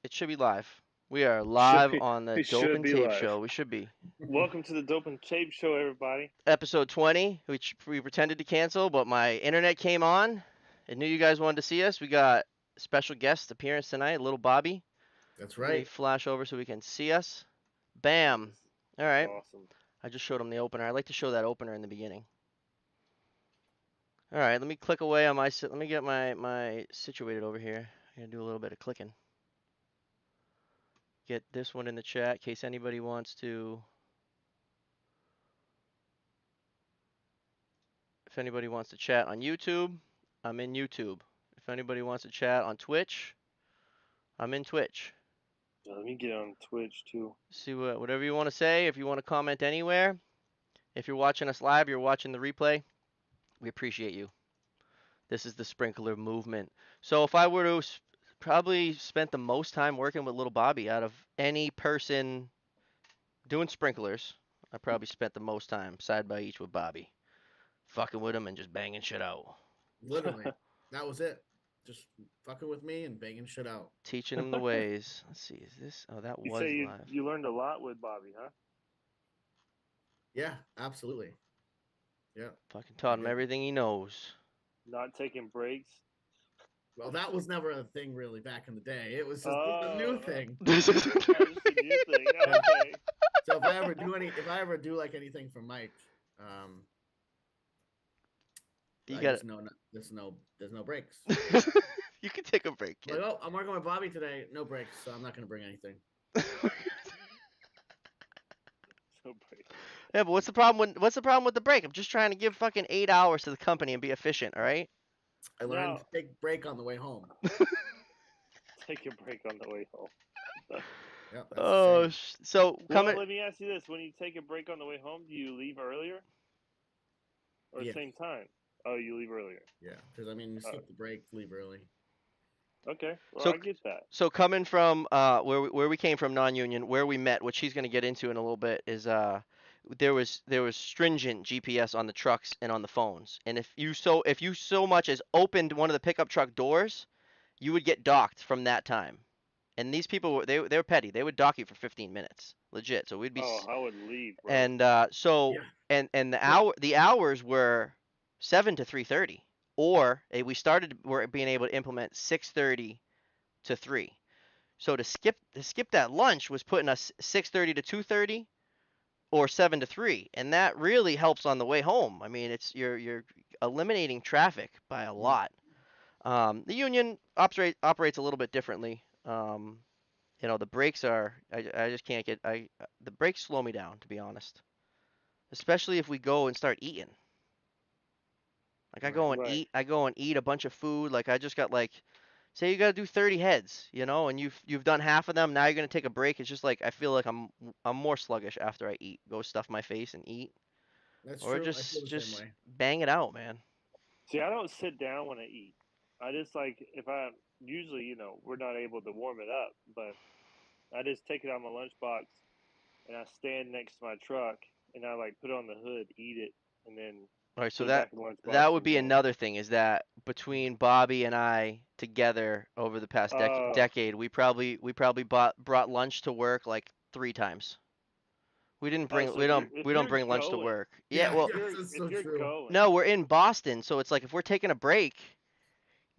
It should be live. We are Should live be. on the We Dope should and be Tape live. Show. We should be. Welcome to the Dope and Tape Show, everybody. Episode 20, which we pretended to cancel, but my internet came on. I knew you guys wanted to see us. We got special guest appearance tonight, little Bobby. That's Let me right. flash over so we can see us. Bam. All That's right. awesome. I just showed him the opener. I like to show that opener in the beginning. All right. Let me click away on my. Let me get my situated over here. I'm gonna do a little bit of clicking. Get this one in the chat in case anybody wants to. If anybody wants to chat on YouTube, I'm in YouTube. If anybody wants to chat on Twitch, I'm in Twitch. Let me get on Twitch too. See whatever you want to say. If you want to comment anywhere, if you're watching us live, you're watching the replay, we appreciate you. This is the sprinkler movement. So if I were to probably spent the most time working with little Bobby out of any person doing sprinklers, I probably spent the most time side by each with Bobby, fucking with him and just banging shit out. Literally. That was it. Just fucking with me and banging shit out. Teaching him the ways. Let's see, is this? Oh, that You was say you live. you learned a lot with Bobby, huh? Yeah, absolutely. Yeah. Fucking taught him everything he knows. Not taking breaks. Well, that was never a thing really back in the day. It was just a new thing. That's a new thing. Okay. So if I ever do like anything for Mike, You I got just know there's no breaks. You can take a break, kid. Like, oh, I'm working with Bobby today. No breaks, so I'm not gonna bring anything. So break. Yeah, but what's the problem with the break? I'm just trying to give fucking 8 hours to the company and be efficient, all right? I learned No. to take break on the way home. Take a break on the way home. Yeah, that's Oh, the same. so Well, coming. let me ask you this: when you take a break on the way home, do you leave earlier or Yeah. same time? Oh, you leave earlier. Yeah, because I mean, you skip the break, leave early. Okay, well, So I get that. so coming from where we came from non-union, where we met, which he's gonna get into in a little bit, is there was stringent GPS on the trucks and on the phones, and if you so much as opened one of the pickup truck doors, you would get docked from that time. And these people they were petty. They would dock you for 15 minutes, legit. So we'd be Oh, I would leave, bro. and so Yeah. and the hours were 7 to 3:30, or we started we're being able to implement 6:30 to 3. So to skip that lunch was putting us 6:30 to 2:30 or 7 to 3, and that really helps on the way home. I mean, it's you're eliminating traffic by a lot. The union operates a little bit differently. The brakes are I just can't get the brakes slow me down, to be honest. Especially if we go and start eating. Like Right. I go and eat a bunch of food. Like I just got like say you got to do 30 heads, and you've done half of them. Now you're going to take a break. It's just like I feel like I'm more sluggish after I eat. Go stuff my face and eat That's or true. I feel just the same just way. bang it out, man. See, I don't sit down when I eat. I just like if I usually, we're not able to warm it up, but I just take it out of my lunchbox and I stand next to my truck and I like put it on the hood, eat it, and then All right, so put it that back in the that lunchbox would and be go. another thing is that between Bobby and I together over the past Uh, decade, we probably brought lunch to work like 3 times. We didn't oh, bring so we don't if we don't you're bring lunch to going, work. Yeah, Yeah, if well, you're that's if so you're true. going, no, we're in Boston, so it's like if we're taking a break,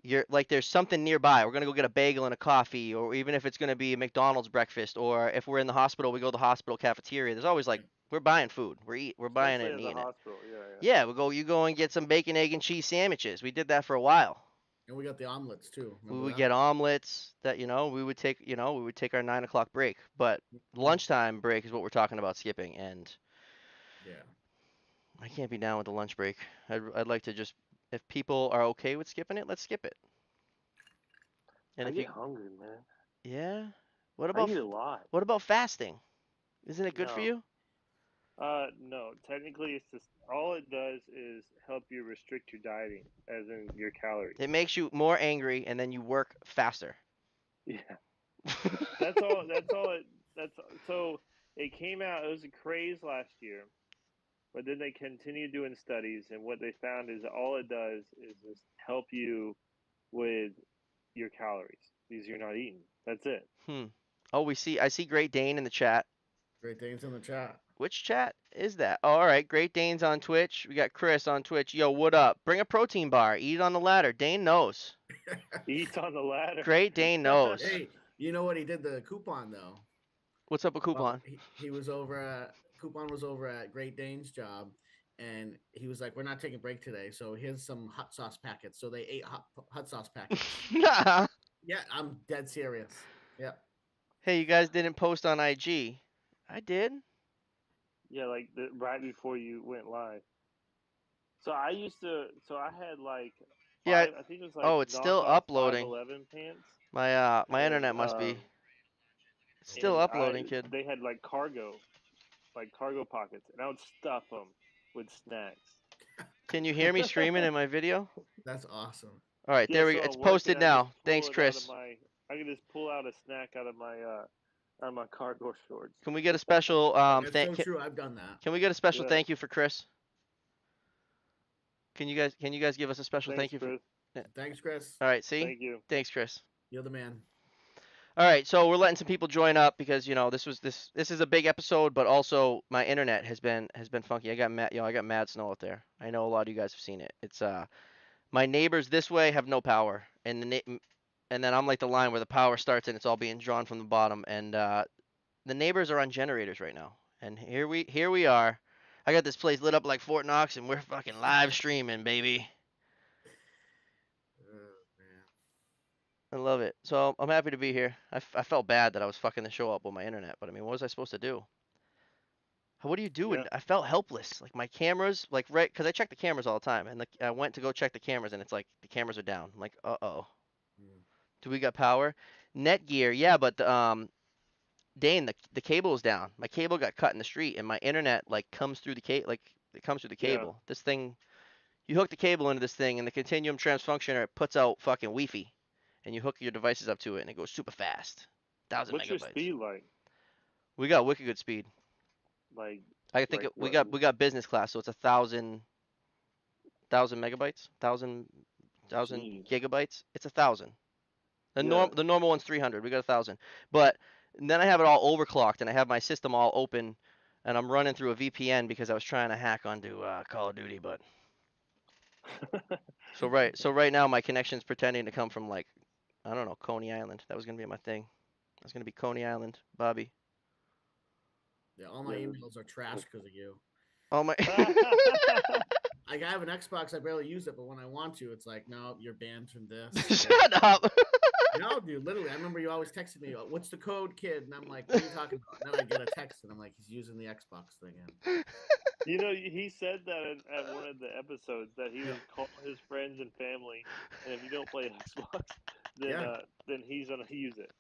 you're like there's something nearby. We're gonna go get a bagel and a coffee, or even if it's gonna be a McDonald's breakfast, or if we're in the hospital, we go to the hospital cafeteria. There's always like we're buying food. We're buying especially it at and the eating it. hospital, yeah. Yeah, you go and get some bacon, egg, and cheese sandwiches. We did that for a while. And we got the omelets too. We Remember would that? get omelets that we would take our 9 o'clock break, but Mhm. lunchtime break is what we're talking about skipping, and Yeah. I can't be down with the lunch break. I'd like to just if people are okay with skipping it, let's skip it. And I if you get hungry, man. yeah, what I about eat a lot. what about fasting? Isn't it good for No, you? no. Technically, it's just all it does is help you restrict your dieting, as in your calories. It makes you more angry, and then you work faster. Yeah, that's all. That's all. That's so. It came out. It was a craze last year, but then they continued doing studies, and what they found is all it does is just help you with your calories because you're not eating. That's it. Hmm. Oh, I see Great Dane in the chat. Great things in the chat. Which chat is that? Oh, all right. Great Dane's on Twitch. We got Chris on Twitch. Yo, what up? Bring a protein bar. Eat it on the ladder. Dane knows. Eats on the ladder. Great Dane knows. Hey, you know what he did the coupon though? What's up with Well, Coupon? he was over at Coupon was over at Great Dane's job, and he was like, "We're not taking a break today, so here's some hot sauce packets." So they ate hot sauce packets. Yeah, I'm dead serious. Yep. Hey, you guys didn't post on IG. I did. Yeah, like right before you went live. So I used to. So I had like Yeah. five. I think it was like Oh, it's still knockoff uploading. 511 pants, My and internet must be. It's Oh still boy. uploading, kid. they had like cargo pockets, and I would stuff them with snacks. Can you hear me streaming in my video? That's awesome. All right, Yeah, there we so go. It's at work, and posted I just now. pull Thanks, it out of Chris. my. I can just pull out a snack out of my cargo shorts. Can we get a special That's so true. I've done that. can we get a special Yeah. thank you for Chris? Can you guys give us a special Thanks, thank you for? Chris. Yeah. Thanks, Chris. All right, see? Thank you. Thanks, Chris. You're the man. All right, so we're letting some people join up because this is a big episode, but also my internet has been funky. I got mad snow out there. I know a lot of you guys have seen it. It's my neighbors this way have no power, and and then I'm like the line where the power starts and it's all being drawn from the bottom, and the neighbors are on generators right now. And here we are. I got this place lit up like Fort Knox, and we're fucking live streaming, baby. Oh man. I love it. So I'm happy to be here. I felt bad that I was fucking the show up with my internet, but I mean, what was I supposed to do? What do you do? Yeah. And I felt helpless. Like my cameras, like right, because I check the cameras all the time, and I went to go check the cameras, and it's like the cameras are down. I'm like, uh-oh. Mm. Do we got power? Netgear, yeah, but Dane, the cable is down. My cable got cut in the street, and my internet like comes through the like it comes through the Yeah. cable. This thing, you hook the cable into this thing, and the continuum transfunctioner puts out fucking Wi-Fi, and you hook your devices up to it, and it goes super fast, 1,000 What's your megabytes. speed like? We got wicked good speed. Like, I think like we what? got business class, so it's 1,000 megabytes, thousand Jeez. gigabytes. It's 1,000. Yeah. The normal one's 300. We got 1,000, but then I have it all overclocked, and I have my system all open, and I'm running through a VPN because I was trying to hack onto Call of Duty, but so right now my connection's pretending to come from like I don't know, Coney Island. That was gonna be my thing. That's gonna be Coney Island, Bobby. Yeah, all my Yeah. emails are trash because of you. Oh my. Like I have an Xbox, I barely use it, but when I want to, it's like, no, you're banned from this. Shut up. No, dude, literally. I remember you always texted me, "What's the code, kid?" And I'm like, "What are you talking about?" And then I get a text, and I'm like, "He's using the Xbox thing." In. You know, he said that at one of the episodes that he Yeah, would call his friends and family, and if you don't play Xbox, yeah, then he's gonna use it.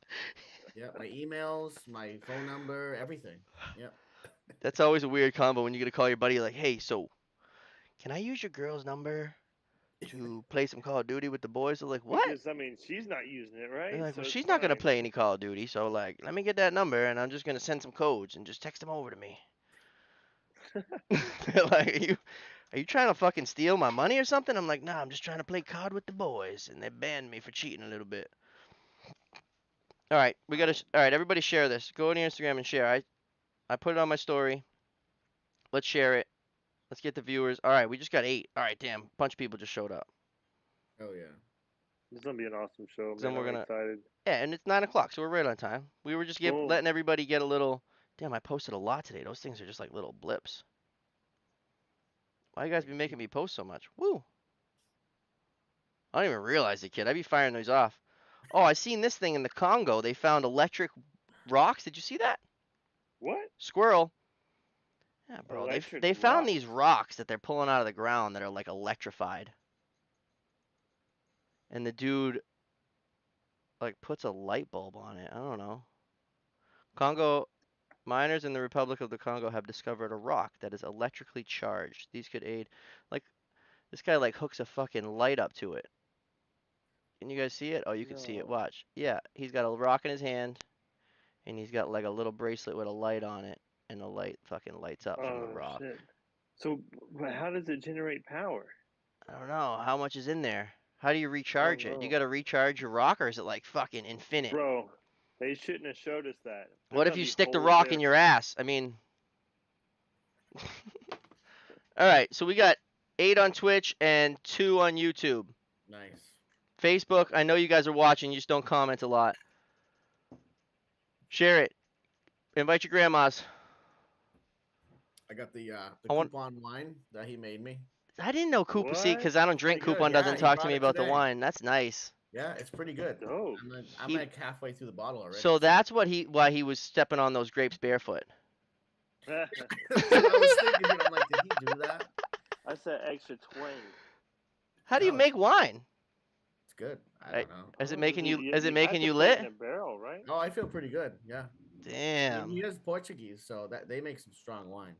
yeah. My emails, my phone number, everything. Yep. That's always a weird combo when you get to call your buddy like, "Hey, so can I use your girl's number to play some Call of Duty with the boys?" They're like, "What?" Because I mean, she's not using it, They're right? like, So "Well, it's she's not gonna fine. play any Call of Duty, so like, let me get that number and I'm just gonna send some codes and just text them over to me." They're like, are you trying to fucking steal my money or something?" I'm like, "Nah, I'm just trying to play COD with the boys," and they banned me for cheating a little bit. All right, all right, everybody share this. Go on your Instagram and share. I put it on my story. Let's share it. Let's get the viewers. All right, we just got 8. All right, damn, a bunch of people just showed up. Oh yeah. It's gonna be an awesome show, Then man. we're I'm gonna excited. Yeah, and it's 9 o'clock, so we're right on time. We were just Boom. letting everybody get a little. Damn, I posted a lot today. Those things are just like little blips. Why you guys be making me post so much? Woo! I don't even realize it, kid. I be firing those off. Oh, I seen this thing in the Congo. They found electric rocks. Did you see that? What? Squirrel. Yeah, bro. Electric They found rock? these rocks that they're pulling out of the ground that are like electrified. And the dude like puts a light bulb on it. I don't know. Congo Miners in the Republic of the Congo have discovered a rock that is electrically charged. These could aid like this guy like hooks a fucking light up to it. Can you guys see it? Oh, you can see it. No. Watch. Yeah, he's got a rock in his hand and he's got like a little bracelet with a light on it and the light fucking lights up from the Oh rock. shit. So, but how does it generate power? I don't know. How much is in there? How do you I don't recharge it? You know, got to recharge your rock or is it like fucking infinite? bro. They shouldn't have showed us that. There's What if gonna you be stick the holes rock there. in your ass? I mean, all right. So we got 8 on Twitch and 2 on YouTube. Nice. Facebook, I know you guys are watching. You just don't comment a lot. Share it. Invite your grandmas. I got the I want. coupon wine that he made me. I didn't know Coupon. See, What? because I don't It's pretty drink. good. Coupon Yeah, doesn't he talk to brought me it about the today. wine. That's nice. Yeah, it's pretty good. Dope. I'm He. like halfway through the bottle already. So that's why he was stepping on those grapes barefoot. That's what I was thinking, dude. I'm like, did he do that? I said extra twang. How do you No, make wine? it's good. I don't know. Is it Oh, making you? Is it have making to you put it lit? in a barrel, right? Oh, I feel pretty good. Yeah. I mean, Damn. he is Portuguese, so that they make some strong wine.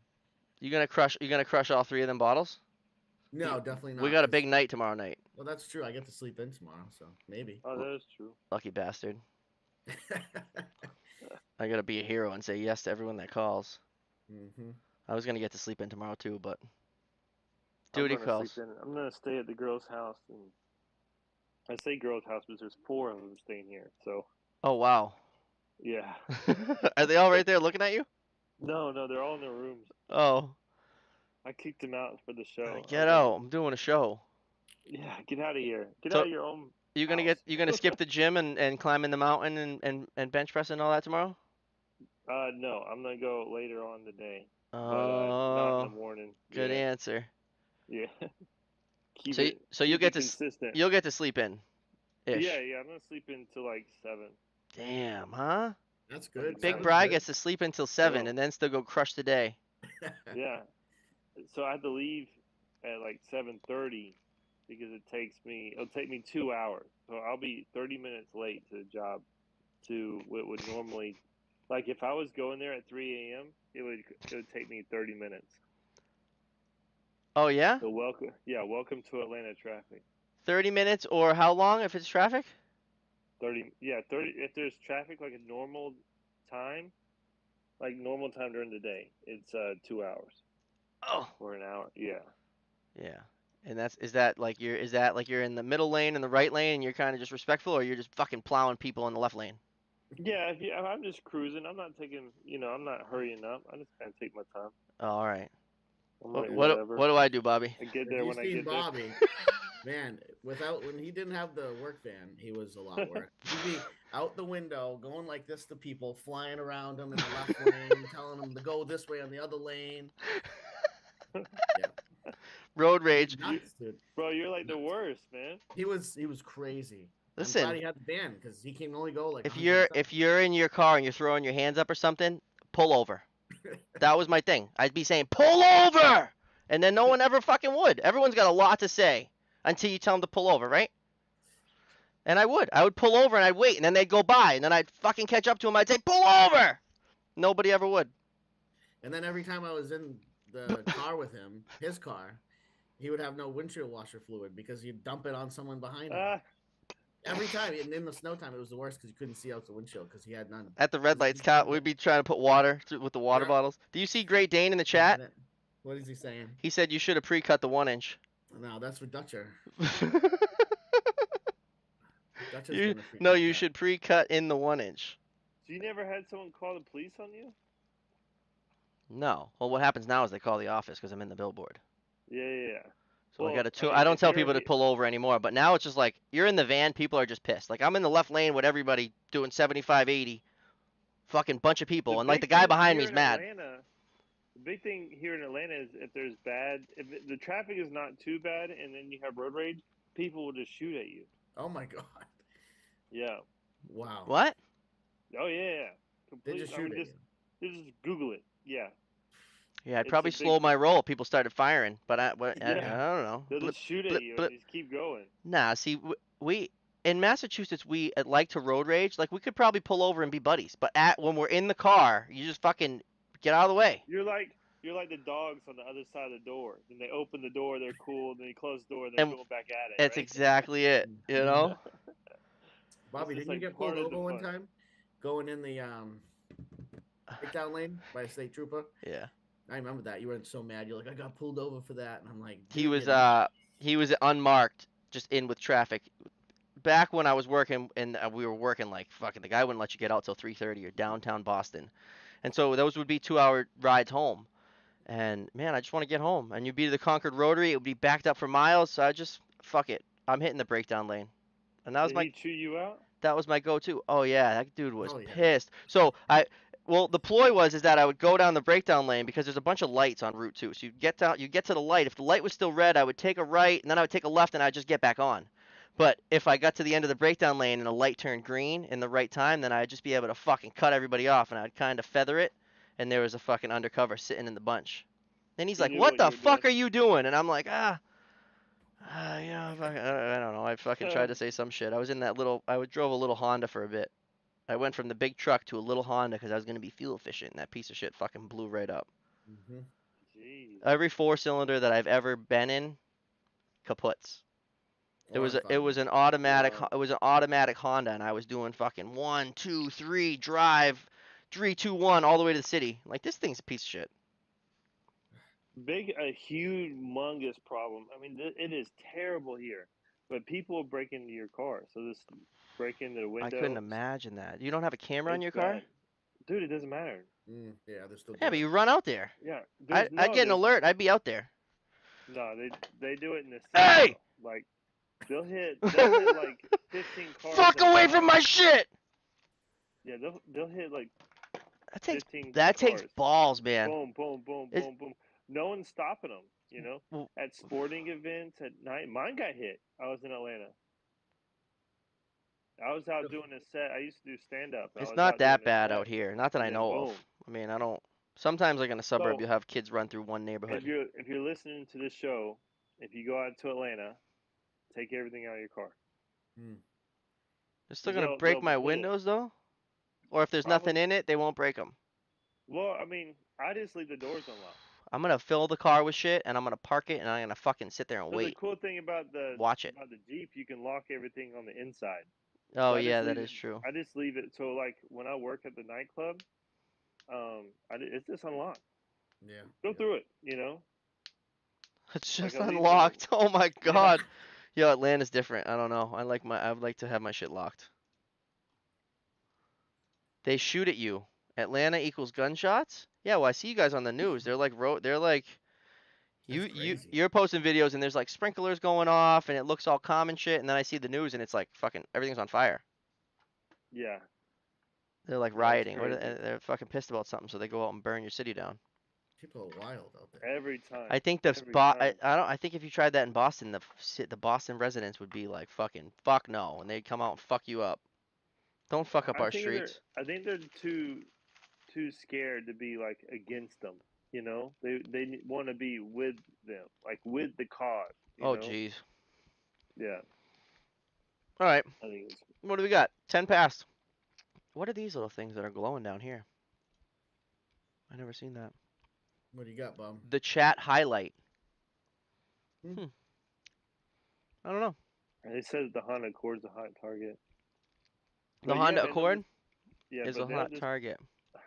You gonna crush? You gonna crush all 3 of them bottles? No, definitely not. We got a big night tomorrow night. Well, that's true. I get to sleep in tomorrow, so maybe. Oh, that is true. Lucky bastard. I gotta be a hero and say yes to everyone that calls. hmm I was gonna get to sleep in tomorrow too, but I'm duty gonna calls. sleep in. I'm gonna stay at the girl's house, and I say girl's house because there's 4 of them staying here. So Oh wow. yeah. Are they all right there looking at you? No, they're all in their rooms. Oh. I kicked them out for the show. Get out! I'm doing a show. Yeah, get out of here. Get So out of your own. you gonna house. you gonna skip the gym and climb in the mountain and bench press and all that tomorrow? No, I'm gonna go later on today, but not in the Oh, morning. good Yeah, answer. yeah. Keep So it. so Keep it consistent. you'll get to sleep in, ish. Yeah. I'm gonna sleep until like 7. Damn, huh? That's good. Big Sounds Bri good. gets to sleep until 7 Bro. and then still go crush the day. Yeah. So I have to leave at like 7:30 because it'll take me 2 hours. So I'll be 30 minutes late to the job to what would normally, like if I was going there at 3 a.m., it would take me 30 minutes. Oh yeah? So welcome to Atlanta traffic. 30 minutes or how long if it's traffic? 30 if there's traffic like a normal time, like normal time during the day, it's 2 hours Oh. or an hour. Yeah. Yeah. And is that like you're in the middle lane and the right lane and you're kind of just respectful, or you're just fucking plowing people in the left lane? Yeah, I'm just cruising. I'm not taking, I'm not hurrying up. I just kind of take my time. Oh, all right. I'm like, What whatever. do I do, Bobby? I get If there you when I seen get Bobby, man, when he didn't have the work van, he was a lot worse. He'd be out the window going like this to people, flying around them in the left lane, telling them to go this way on the other lane. Yeah. Road rage. Nuts, dude. Bro, you're like the worst, man. He was crazy. Listen, I'm glad he had the van because he can only go like. if 100%. you're in your car and you're throwing your hands up or something, pull over. That was my thing. I'd be saying pull over, and then no one ever fucking would. Everyone's got a lot to say until you tell them to pull over, right? And I would pull over and I'd wait, and then they'd go by, and then I'd fucking catch up to them. I'd say pull over. Nobody ever would. And then every time I was in the car with him, his car, he would have no windshield washer fluid because he'd dump it on someone behind him. Every time, and in the snow time, it was the worst because you couldn't see out the windshield because he had none. At the red lights, cop, we'd be trying to put water with the water bottles. Do you see Great Dane in the chat? What is he saying? He said you should have pre-cut the 1-inch. No, that's for Dutcher. You should pre-cut in the 1-inch. So you never had someone call the police on you? No. Well, what happens now is they call the office because I'm in the billboard. Yeah. So I don't tell people to pull over anymore, but now it's just like you're in the van, people are just pissed. Like I'm in the left lane with everybody doing 75, 80, fucking bunch of people, and like the guy behind me is mad. The big thing here in Atlanta is if the traffic is not too bad, and then you have road rage, people will just shoot at you. Oh my god. Yeah. Wow. What? Oh yeah. They just shoot at you. Just Google it. Yeah. Yeah, I'd probably slow my roll if people started firing, but I don't know. They'll just shoot at you and just keep going. Nah, see, we in Massachusetts we like to road rage. Like we could probably pull over and be buddies, but when we're in the car, you just fucking get out of the way. You're like the dogs on the other side of the door. And they open the door, they're cool, then you close the door, and they're going back at it. That's right? exactly it. You know. Bobby, didn't you get pulled over one time going in the breakdown lane by a state trooper? Yeah. I remember that. You were so mad. You're like, I got pulled over for that, and I'm like, he was unmarked, just in with traffic, back when I was working and we were working like fucking the guy wouldn't let you get out till 3:30 or downtown Boston. And so those would be 2-hour rides home. And man, I just want to get home. And you'd be to the Concord Rotary, it would be backed up for miles, so I just fuck it. I'm hitting the breakdown lane. And Did he chew you out? that was my go-to. Oh yeah, that dude was Oh yeah. pissed. So well, the ploy was is that I would go down the breakdown lane because there's a bunch of lights on Route 2. So you get to the light. If the light was still red, I would take a right and then I would take a left and I'd just get back on. But if I got to the end of the breakdown lane and a light turned green in the right time, then I'd just be able to fucking cut everybody off and I'd kind of feather it. And there was a fucking undercover sitting in the bunch. Then he's He like, knew "What what the you were doing. fuck are you doing?" And I'm like, I don't know. I fucking tried to say some shit. I was in that little. I drove a little Honda for a bit. I went from the big truck to a little Honda because I was gonna be fuel efficient, and that piece of shit fucking blew right up. Mm-hmm. Jeez. Every 4-cylinder that I've ever been in, kaputs. Oh, I'm It fine. was an automatic. Wow. It was an automatic Honda, and I was doing fucking 1, 2, 3 drive, 3, 2, 1 all the way to the city. Like this thing's a piece of shit. A humongous problem. I mean, it is terrible here. But people break into your car. So this break into the I couldn't window. imagine that. You don't have a camera on It's your car? bad. Dude, it doesn't matter. Yeah, they're still Yeah, doing but it. you run out there. Yeah. I'd get an alert. I'd be out there. No, they do it in the city Hey! though. Like they'll hit like 15 cars Fuck at a away from time. my shit! Yeah, they'll hit like That takes 15 that takes cars. balls, man. Boom, boom, boom, It's boom, boom. No one's stopping them. You know, well, at sporting events at night. Mine got hit. I was in Atlanta. I was out doing a set. I used to do stand up. I it's was not out doing that a bad out set, here. Not that and I then know of. boom. I mean, I don't. Sometimes, like in a suburb, So you'll have kids run through one neighborhood. if you're listening to this show, if you go out to Atlanta, take everything out of your car. Mm. They're still 'Cause gonna break my they'll windows though, or if there's nothing probably. in it, they won't break them. Well, I mean, I just leave the doors unlocked. I'm gonna fill the car with shit, and I'm gonna park it, and I'm gonna fucking sit there and So the wait, cool thing about watch it. the Jeep, you can lock everything on the inside. Oh So yeah, that is true. I just leave it. So like when I work at the nightclub, it's just unlocked. Yeah. Go through it, you know. It's Like just at least in unlocked. Oh my yeah, god. Yo, Atlanta's different. I don't know. I would like to have my shit locked. They shoot at you. Atlanta equals gunshots? Yeah, well I see you guys on the news. They're like That's crazy. you're posting videos and there's like sprinklers going off and it looks all calm and shit and then I see the news and it's like fucking everything's on fire. yeah. They're like No, it's rioting. crazy They're fucking pissed about something, so they go out and burn your city down. People are wild out there. every time, I think every time. I don't I think if you tried that in Boston, the Boston residents would be like fucking fuck no, and they'd come out and fuck you up. Don't fuck up our streets. I think they're too scared to be like against them. You know, they want to be with them, like with the cause. You Oh know, jeez. yeah. All right, I think it's what do we got? 10 past. What are these little things that are glowing down here? I never seen that. What do you got, Bob? The chat highlight. Hmm. I don't know. They said the Honda Accord's a hot target. The But yeah, Honda man, Accord yeah, is but a they'll hot just. target.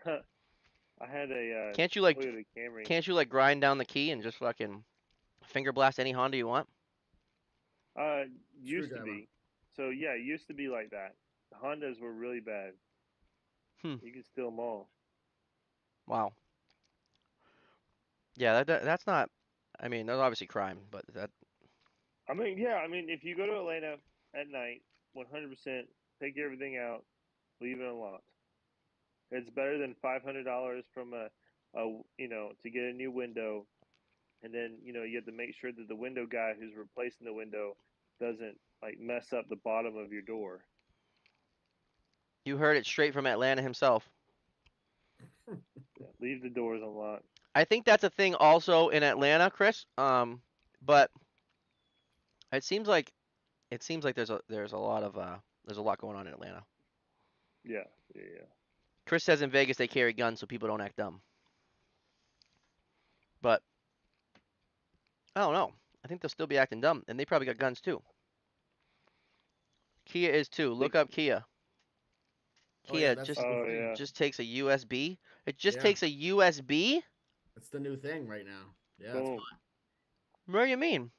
I had a Can't you Toyota Camry. grind down the key and just fucking finger blast any Honda you want? Used to Screwdriver. be. So yeah, it used to be like that. The Hondas were really bad. Hmm. You could steal them all. Wow. Yeah, that's not. I mean, that's obviously crime, but that. I mean, yeah. I mean, if you go to Atlanta at night, 100% take everything out, leave it unlocked. It's better than $500 from to get a new window, and then you have to make sure that the window guy who's replacing the window doesn't like mess up the bottom of your door. You heard it straight from Atlanta himself. Yeah, leave the doors unlocked. I think that's a thing also in Atlanta, Chris. But it seems like there's a lot of there's a lot going on in Atlanta. Yeah, yeah. Chris says in Vegas they carry guns so people don't act dumb. But I don't know. I think they'll still be acting dumb, and they probably got guns too. Kia is too. Look up Kia. Oh yeah, Kia that's just the new Oh thing. yeah. just takes a USB. It just Yeah. takes a USB. That's the new thing right now. Yeah, it's Boom. fun. What do you mean?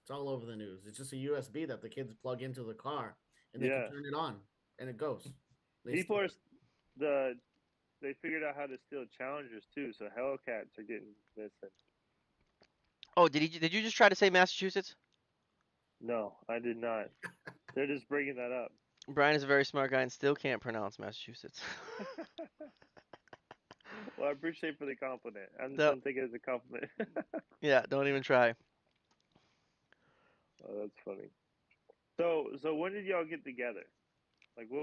It's all over the news. It's just a USB that the kids plug into the car and they can Yeah, turn it on and it goes. They people steal are it. the they figured out how to steal Challengers too, so Hellcats are getting missing. Oh, did you just try to say Massachusetts? No, I did not. They're just bringing that up. Brian is a very smart guy and still can't pronounce Massachusetts. Well, I appreciate for the compliment. I'm just No, gonna take it as a compliment. yeah, don't even try. Oh, that's funny. So when did y'all get together? Like, what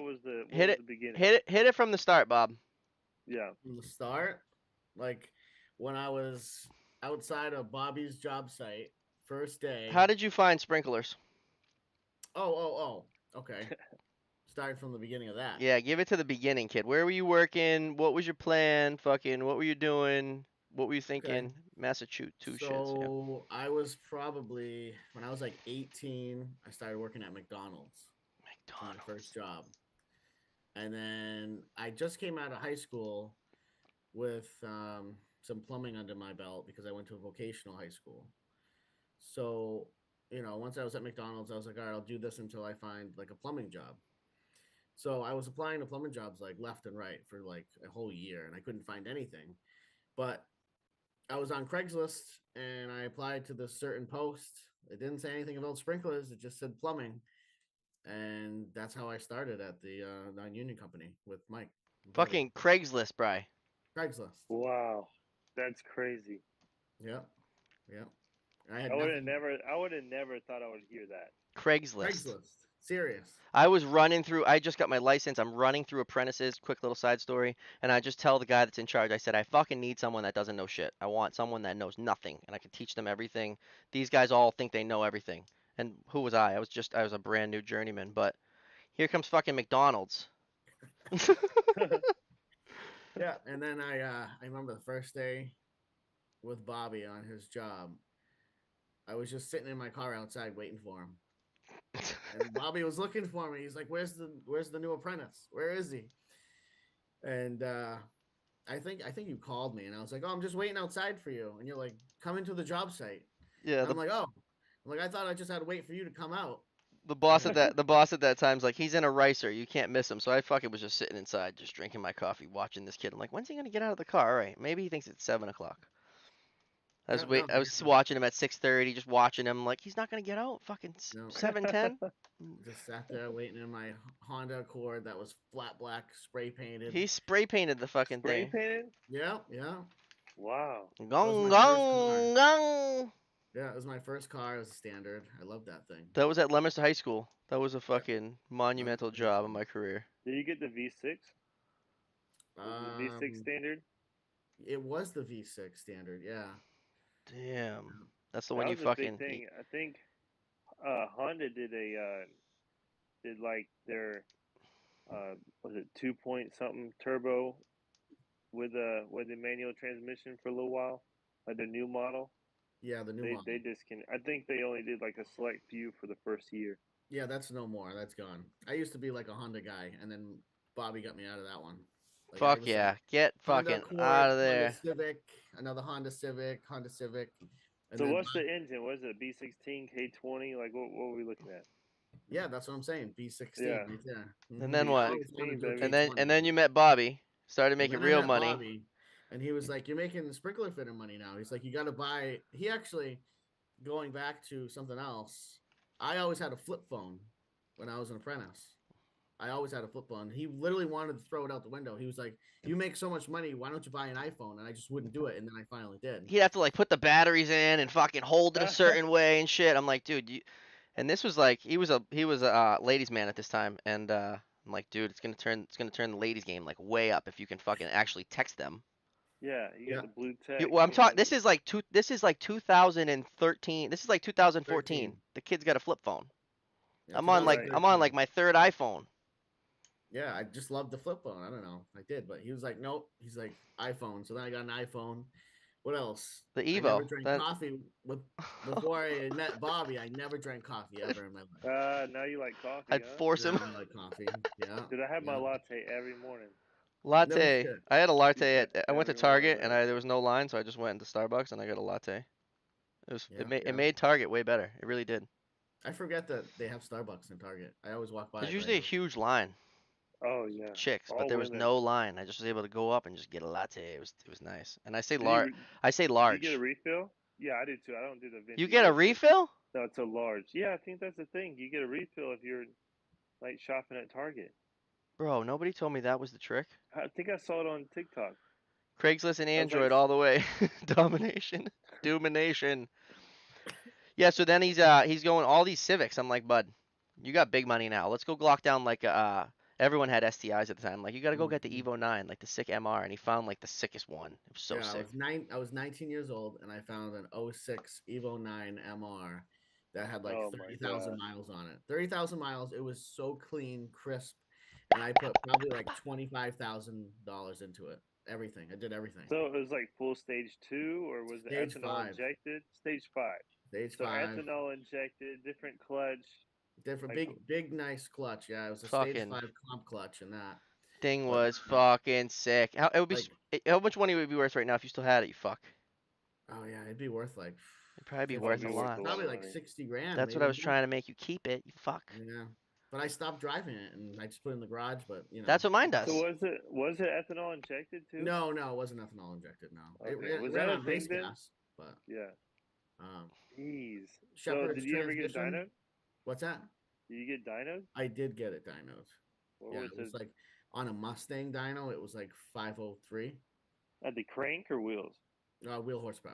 Hit was it, the beginning? hit it from the start, Bob. Yeah. From the start. Like when I was outside of Bobby's job site, first How day. did you find sprinklers? Oh. Okay. Started from the beginning of that. Yeah, give it to the beginning, kid. Where were you working? What was your plan? Fucking, what were you doing? What were you Okay. thinking? Massachusetts, yeah. So I was probably when I was like 18, I started working at McDonald's for my first McDonald's. job. And then I just came out of high school with some plumbing under my belt because I went to a vocational high school. So, once I was at McDonald's, I was like, all right, I'll do this until I find like a plumbing job. So I was applying to plumbing jobs like left and right for like a whole year and I couldn't find anything. But I was on Craigslist and I applied to this certain post. It didn't say anything about sprinklers, it just said plumbing. And that's how I started at the non-union company with Mike and Bobby. Fucking Craigslist, bry. Craigslist. Wow, that's crazy. Yep. Yep. I had nothing. I would have never thought I would hear that. Craigslist. Craigslist. Serious. I was running through, I just got my license. I'm running through apprentices, quick little side story. And I just tell the guy that's in charge, I said, I fucking need someone that doesn't know shit. I want someone that knows nothing and I can teach them everything. These guys all think they know everything. And who was I? I was a brand new journeyman. But here comes fucking McDonald's. Yeah. And then I remember the first day with Bobby on his job. I was just sitting in my car outside waiting for him. And Bobby was looking for me. He's like, "Where's the new apprentice? Where is he?" And I think you called me, and I was like, "Oh, I'm just waiting outside for you." And you're like, "Come into the job site." Yeah, And I'm like, "Oh," I'm like, "I thought I just had to wait for you to come out." the boss at that time's like, he's in a ricer, you can't miss him. So I fucking was just sitting inside, just drinking my coffee, watching this kid. I'm like, when's he gonna get out of the car? All right, maybe he thinks it's 7 o'clock. Yeah, no, I was watching him at 6:30, just watching him. Like, he's not gonna get out. Fucking no. 7:10. Just sat there waiting in my Honda Accord that was flat black, spray painted. He spray painted the fucking Spray thing. painted? Yeah, yeah. Wow. That was Gong my first car. gong gong. Yeah, it was my first car. It was a standard. I love that thing. That was at Leominster High School. That was a Yep, fucking love monumental it. High job in school. my career. Did you get the V6? Was it V6 Um, standard? it was the V6 standard. Yeah. Damn. That's the one That you was a big fucking. thing. I think Honda did like their was it 2 point something turbo with the manual transmission for a little while, like the new model. Yeah, the new They model. I think they only did like a select few for the first year. Yeah, that's no more. That's gone. I used to be like a Honda guy, and then Bobby got me out of that one. Like I Fuck was like yeah. Get Honda fucking out Accord, of Honda there. Civic, another Honda Civic, and So then what's the engine? What is it? B16 K20? Like what were we looking at? yeah, that's what I'm saying. B16 Yeah, right there. And Hmm then I what? always wanted B16 to do a baby. And K20. then you met Bobby. Started And making then I real met money. Bobby, and he was like, "You're making sprinkler fitter money now." He's like, "You got to buy." He actually, going back to something else, I always had a flip phone when I was an apprentice. I always had a flip phone. He literally wanted to throw it out the window. He was like, "You make so much money. Why don't you buy an iPhone?" And I just wouldn't do it. And then I finally did. He'd have to like put the batteries in and fucking hold it a certain way and shit. I'm like, dude, you. And this was like he was a ladies man at this time, and I'm like, dude, it's gonna turn the ladies game like way up if you can fucking actually text them. Yeah, you got Yeah, the blue You, text well, I'm talking. and This is like 2013. This is like 2014. 13. The kid's got a flip phone. Yeah, right. I'm on 2013. like my third iPhone. Yeah, I just loved the flip phone. I don't know, I did, but he was like, "Nope." He's like, "iPhone." So then I got an iPhone. What else? The I never Evo. drank Then coffee with before I met Bobby. I never drank coffee ever in my life. Now you like coffee, I'd huh? force him. Now I like coffee. Yeah, Dude, I have my yeah. latte every morning. No Latte. shit. I had a latte Yeah, at. I went to every morning, Target and man. there was no line, so I just went into Starbucks and I got a latte. Yeah, It yeah. made Target way better. It really did. I forget that they have Starbucks in Target. I always walk by There's it, but I usually a never. huge line, Oh yeah, chicks, but all there was women. no line. I just was able to go up and just get a latte. It was nice. And Did you I say did you get a large. refill? Yeah, I do too. I don't do the You venti. get a They say refill? no, it's a large. Yeah, I think that's the thing. You get a refill if you're like shopping at Target. Bro, nobody told me that was the trick. I think I saw it on TikTok. Craigslist and I was like, Android all the way. Domination. Domination. Yeah, so then he's going all these Civics. I'm like, bud, you got big money now. Let's go glock down like everyone had STIs at the time. Like you got to go get the Mhm. Evo 9, like the sick MR, and he found like the sickest one. It was so Yeah, sick. I was 19 years old, and I found an '06 Evo 9 MR that had like oh my 30,000 god. miles on it. 30,000 miles. It was so clean, crisp, and I put probably like $25,000 into it. Everything. I did everything. So it was like full stage two, or was it Stage ethanol five. injected? Stage five. Stage So five. ethanol injected, different clutch. Different Like, big nice clutch. Yeah, it was a stage Fucking five clump clutch and that. thing But was fucking sick. How it would be? like, How much money would it be worth right now if you still had it? You fuck. oh yeah, it'd be worth like It'd probably be oh, it'd worth be a 50, worth lot. a lot probably of like money. 60 grand, That's what maybe I was more. trying to make you keep it. You fuck. Yeah. But I stopped driving it and I just put it in the garage. But That's what mine So does. was it ethanol injected too? no, it wasn't ethanol injected. No, Okay, it was ran that a on race thing then? gas. But Yeah. um, Jeez. So did Shepherd's you ever get transmission. dynoed? What's that? Did you get dynoed? I did get it dynoed. What Yeah, was it it? was like on a Mustang dyno. It was like 503 At the crank or wheels? wheel horsepower.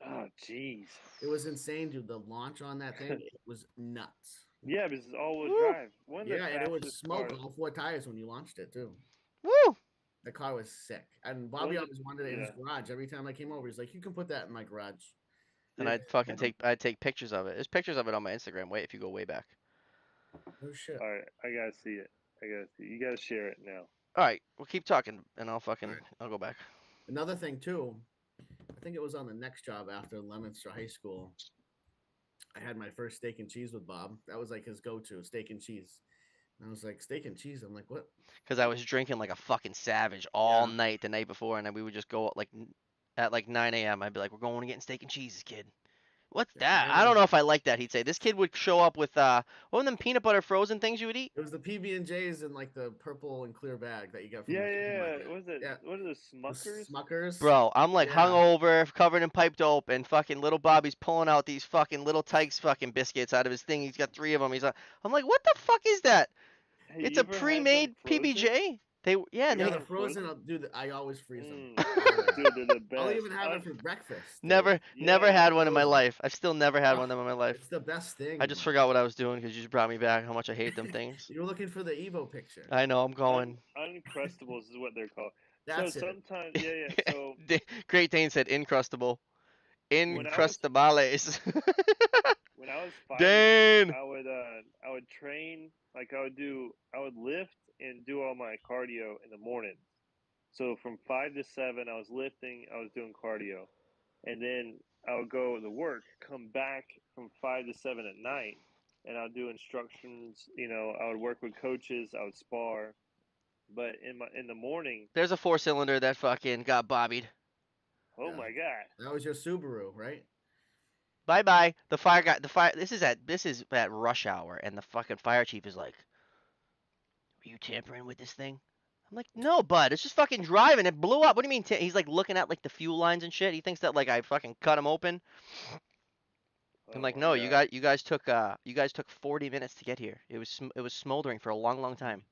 Oh, jeez. It was insane, dude. The launch on that thing, it was nuts. Yeah, this is all-wheel Woo, drive. One of the Yeah, and it would fastest smoke cars. all four tires when you launched it too. woo. The car was sick. And One Bobby of the always wanted it in his yeah. garage. Every time I came over, he's like, "You can put that in my garage." And Yeah. I'd take pictures of it. There's pictures of it on my Instagram. Wait, if you go way back. Oh shit! All right, I gotta see it. I gotta see. You gotta share it now. All right, we'll keep talking, and All right. I'll go back. Another thing too. I think it was on the next job after Leominster High School. I had my first steak and cheese with Bob. That was like his go-to steak and cheese. And I was like, steak and cheese. I'm like, what? Because I was drinking like a fucking savage all Yeah. night the night before, and then we would just go at like 9 a.m. I'd be like, "We're going and getting steak and cheeses, kid." What's Yeah, I that? had I a, don't know if I like that. He'd say this kid would show up with what were them peanut butter frozen things you would eat? it was the PB and J's in like the purple and clear bag that you got from Yeah, the yeah. supermarket. What is it? Yeah, What are the the Smuckers? Smuckers. Bro, I'm like Yeah, hungover, covered in pipe dope, and fucking little Bobby's pulling out these fucking little Tykes fucking biscuits out of his thing. He's got three of them. I'm like, what the fuck is that? Hey, It's you a ever had them pre-made frozen? PBJ. Yeah, You and yeah. ever they had The them frozen, frozen? dude. I always freeze them. Mm, Always. dude, they're the I'll best. even have it for breakfast, dude. never Yeah, had one in my Frozen. life. I've still never had one Oh, of them in my life. it's the best I thing, just man. forgot what I was doing because you just brought me back. How much I hate them things. You were looking for the Evo picture. I know I'm going. Uncrustables is what they're called. So That's it. sometimes, yeah, yeah. So Great Dane said incrustable, when I was incrustabales. when I was fighting, Dane. I would train like I would lift and do all my cardio in the morning. So from 5 to 7, I was lifting, I was doing cardio, and then I would go to work, come back from 5 to 7 at night, and I'd do instructions. I would work with coaches, I would spar, but in the morning, There's a four-cylinder that fucking got bobbied. oh Yeah, my god, that was your Subaru, right? Bye bye. The fire guy. The fire. This is at rush hour, and the fucking fire chief is like, "Are you tampering with this thing?" I'm like, "No, bud. It's just fucking driving. It blew up. What do you mean?" He's like looking at like the fuel lines and shit. He thinks that like I fucking cut him open. I'm oh like, my "No, god. you guys took 40 minutes to get here. It was smoldering for a long, long time."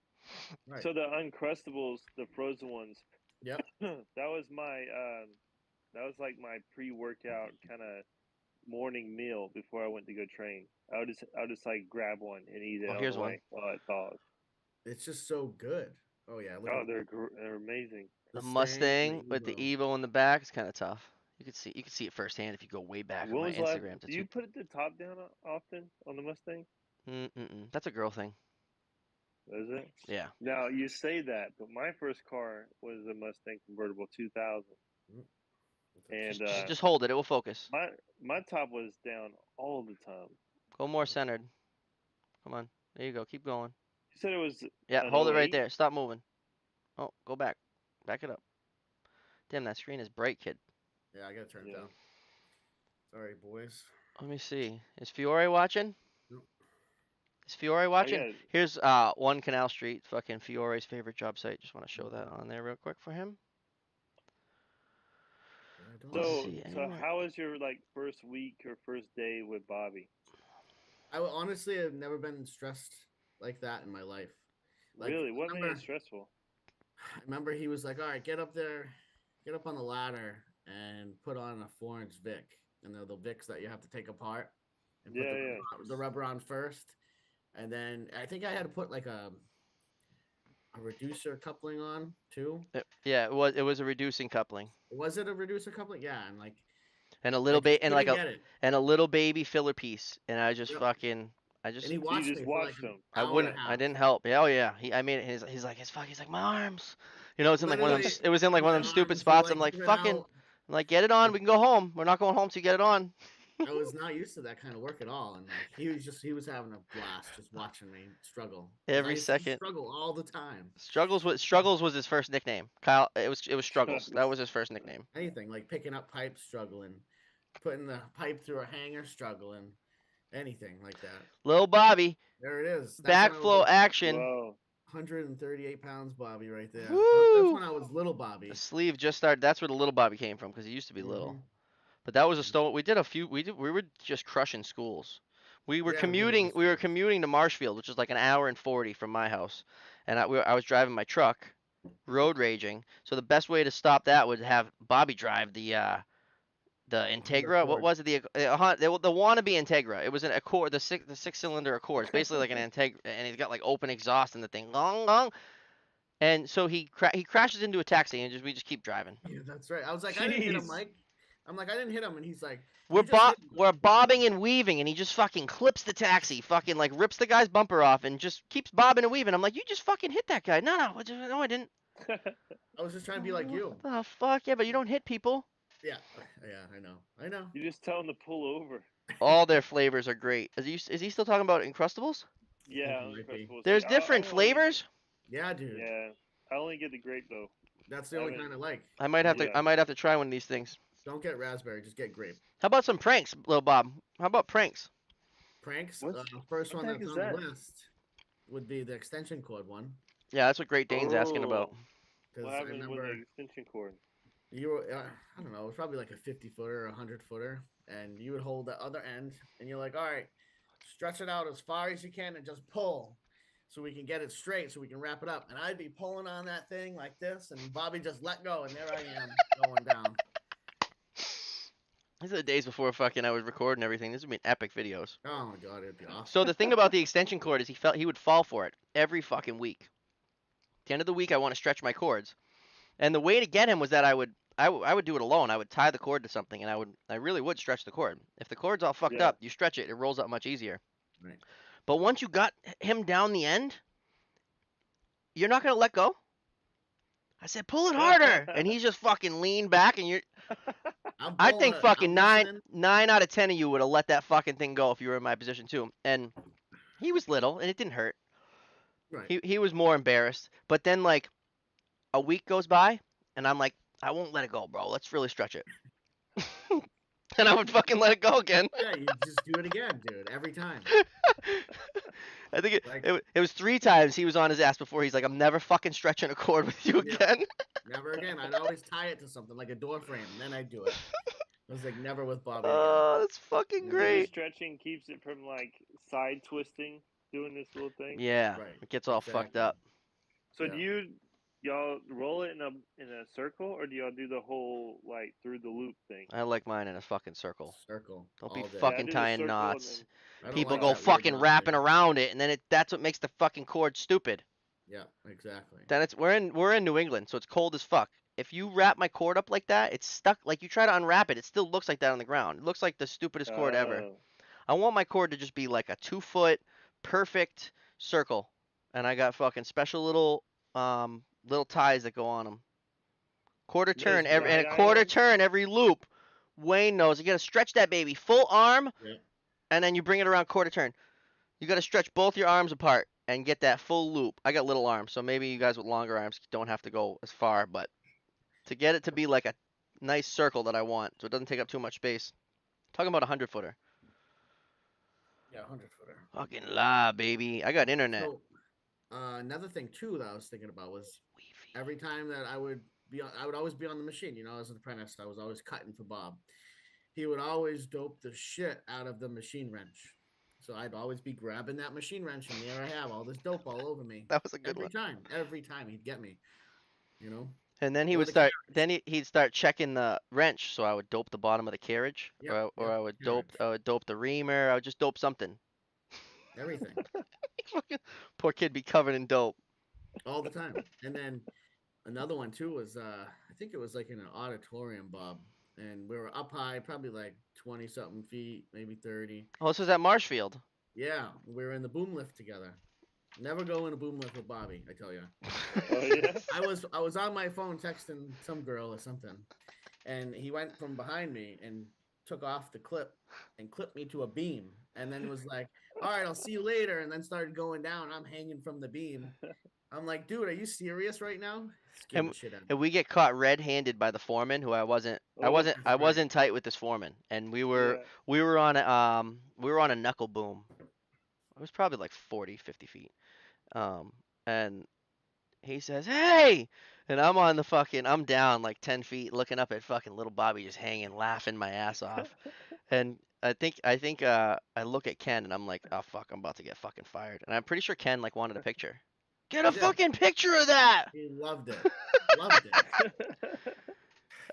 Right. So the Uncrustables, the frozen ones, Yep. that was like my pre-workout kind of morning meal before I went to go train. I would just like grab one and eat it Oh, on the here's one. way while I thawed. It's just so good. Oh yeah, look at Oh, they're amazing. the The Mustang and the Mustang with the Evo. Evo in the back is kind of tough. You can see it firsthand if you go way back on When my was the last? Instagram to Do two. you put the top down often on the Mustang? Mm-mm. That's a girl thing. Is it? Yeah. Now you say that, but my first car was a Mustang convertible 2000, Mm, and Just hold it. It will focus. my top was down all the time. Go more centered. Come on. There you go. Keep going. You said it was Yeah, an hold it right '08. there. Stop moving. Oh, go back. Back it up. Damn, that screen is bright, kid. Yeah, I gotta turn it Yeah. down. All right, boys. Let me see. Is Fiore watching? Nope. Is Fiore Oh watching? yeah. Here's One Canal Street, fucking Fiore's favorite job site. Just want to show that on there real quick for him. I don't Let's know. So see so anywhere. how was your like first week or first day with Bobby? Honestly have never been stressed like that in my life. Like Really? What made it stressful? I remember he was like, "All right, get up there, get up on the ladder, and put on a 4-inch Vic." And they're the Vics that you have to take apart and put Yeah, yeah. the rubber on first. And then I think I had to put like a reducer coupling on too. Yeah, it was a reducing coupling Was it a reducer coupling? Yeah, and like and a I little just bit and like couldn't a get it. and a little baby filler piece, and I just Yep. fucking I And just he So you watched just me for like watched an him. I hour and wouldn't a I half. didn't help. Yeah, oh yeah. I made it. He's like he's like my arms. You know, it's in like one of them. Literally, It was in like one of my them stupid arms were spots. I'm like like giving fucking. out. I'm like get it on. Like We can go home. We're not going home till you get it on. I was not used to that kind of work at all, and like he was having a blast just watching me struggle because I Every used to second. struggle all the time. Struggles was his first nickname. Kyle. It was Struggles. That was his first nickname. Anything like picking up pipes, struggling, putting the pipe through a hanger, struggling, anything like that. Lil Bobby, There it is. That's when I was backflow like action. Wow. 138 pounds, Bobby, right there. That's Woo! when I was little The Bobby. sleeve just started. That's where the little Bobby came from because he used to be little. Hmm. But that was a stone. We did a few. We were just crushing schools. We were Yeah, we did a lot commuting. of We were schools. commuting to Marshfield, which is like an hour and 40 from my house, and I was driving my truck, road raging. So the best way to stop that would have Bobby drive the Honda Integra. What Accord. was it? The wannabe Integra. It was an Accord, the six cylinder Accord. It's basically like an Integra, and he's got like open exhaust in the thing. Gong gong. And so he crashes into a taxi, and we just keep driving. Yeah, that's right. I was like, I didn't hit him, Jeez. Mike. I'm like, I didn't hit him, and he's like, We're you just hit him. we're bobbing and weaving, and he just fucking clips the taxi, fucking like rips the guy's bumper off, and just keeps bobbing and weaving. I'm like, you just fucking hit that guy. No, no, I didn't. I was just trying to be like What you. the fuck? Yeah, but you don't hit people. Yeah, yeah, I know. You just tell him to pull over. All their flavors are great. Is he still talking about Encrustables? I think Yeah, he might be. Uncrustables. There's I different only flavors. Yeah, dude. yeah. I only get the grape though. That's the I only haven't. kind I like. I might have Don't to Yeah. I might have to try one of these things. don't get raspberry. Just get grape. How about some pranks, little Bob? How about pranks? Pranks. What's First what one the heck that's is on the that? list would be the extension cord one, Yeah, that's what Great Dane's asking about. Oh, what because I happened with the remember extension cord? you were. I don't know. It was probably like a 50-footer or 100-footer, and you would hold the other end, and you're like, all right, stretch it out as far as you can, and just pull. So we can get it straight, so we can wrap it up. And I'd be pulling on that thing like this, and Bobby just let go, and there I am going down. These are the days before fucking I was recording everything. This would be epic videos. Oh my god, it'd be awesome. So the thing about the extension cord is he would fall for it every fucking week. At the end of the week, I want to stretch my cords, and the way to get him was that I would do it alone. I would tie the cord to something, and I really would stretch the cord. If the cord's all fucked Yeah. up, you stretch it, it rolls up much easier. Right. But once you got him down the end, you're not gonna let go. I said, pull it harder, and he's just fucking leaned back, and you're. I'm I pulling think it. fucking I'm nine listening. nine out of 10 of you would have let that fucking thing go if you were in my position too. And he was little, and it didn't hurt. Right. He was more embarrassed. But then like a week goes by, and I'm like, I won't let it go, bro. Let's really stretch it. And I would fucking let it go again. Yeah, you just do it again, dude. Every time. I think Like it was 3 times he was on his ass before he's like, I'm never fucking stretching a cord with you Yeah. again. never again. I'd always tie it to something like a door frame, and then I'd do it. I was like, never with Bobby again. Oh, that's fucking Yeah. So the great. stretching keeps it from like side twisting, doing this little thing. Yeah, Right. it gets all fucked up. So Yeah. do y'all roll it in a circle, or do y'all do the whole like through the loop thing? I like mine in a fucking circle. Circle. Don't all be day. Yeah, I fucking do the tying circle knots. I don't People like go that weird fucking knot wrapping thing. around it, and then that's what makes the fucking cord stupid. Yeah, exactly. Then we're in New England, so it's cold as fuck. If you wrap my cord up like that, it's stuck. Like you try to unwrap it, it still looks like that on the ground. It looks like the stupidest cord ever. Oh, I want my cord to just be like a 2 foot perfect circle, and I got fucking special little ties that go on them. Quarter turn those every and a bright quarter ones. turn every loop. Wayne knows you gotta stretch that baby full arm, Yeah. and then you bring it around quarter turn. You gotta stretch both your arms apart and get that full loop. I got little arms, so maybe you guys with longer arms don't have to go as far, but to get it to be like a nice circle that I want, so it doesn't take up too much space. Talking about a 100-footer. Yeah, 100-footer. Fucking lie, baby. I got internet. So another thing too that I was thinking about was every time that I would always be on the machine. You know, as an apprentice, I was always cutting for Bob. He would always dope the shit out of the machine wrench. So I'd always be grabbing that machine wrench, and there I have all this dope all over me. That was a good one. Every time he'd get me, you know, And then he or would the start. carriage. Then he'd start checking the wrench. So I would dope the bottom of the carriage, Yep, or yep, I would dope. carriage, I would dope the reamer. I would just dope something. everything, Poor kid be covered in dope. all the time. And then another one too was I think it was like in an auditorium, Bob, and we were up high, probably like 20 something feet, maybe 30. Oh, this was at Marshfield. Yeah, we were in the boom lift together. Never go in a boom lift with Bobby, I tell you. Oh yeah. I was on my phone texting some girl or something, and he went from behind me and took off the clip and clipped me to a beam, and then was like, "All right, I'll see you later," and then started going down. I'm hanging from the beam. I'm like, "Dude, are you serious right now?" Scared and the shit out of me. and we get caught red-handed by the foreman, who Oh That's I right. wasn't tight with this foreman, and yeah. we were on a knuckle boom. It was probably like 40, 50 feet. And he says, "Hey!" And I'm down like 10 feet, looking up at fucking little Bobby just hanging, laughing my ass off. And I look at Ken and I'm like, "Oh fuck, I'm about to get fucking fired." And I'm pretty sure Ken like wanted a picture. Get a He did. fucking picture of that. He loved it. Loved it.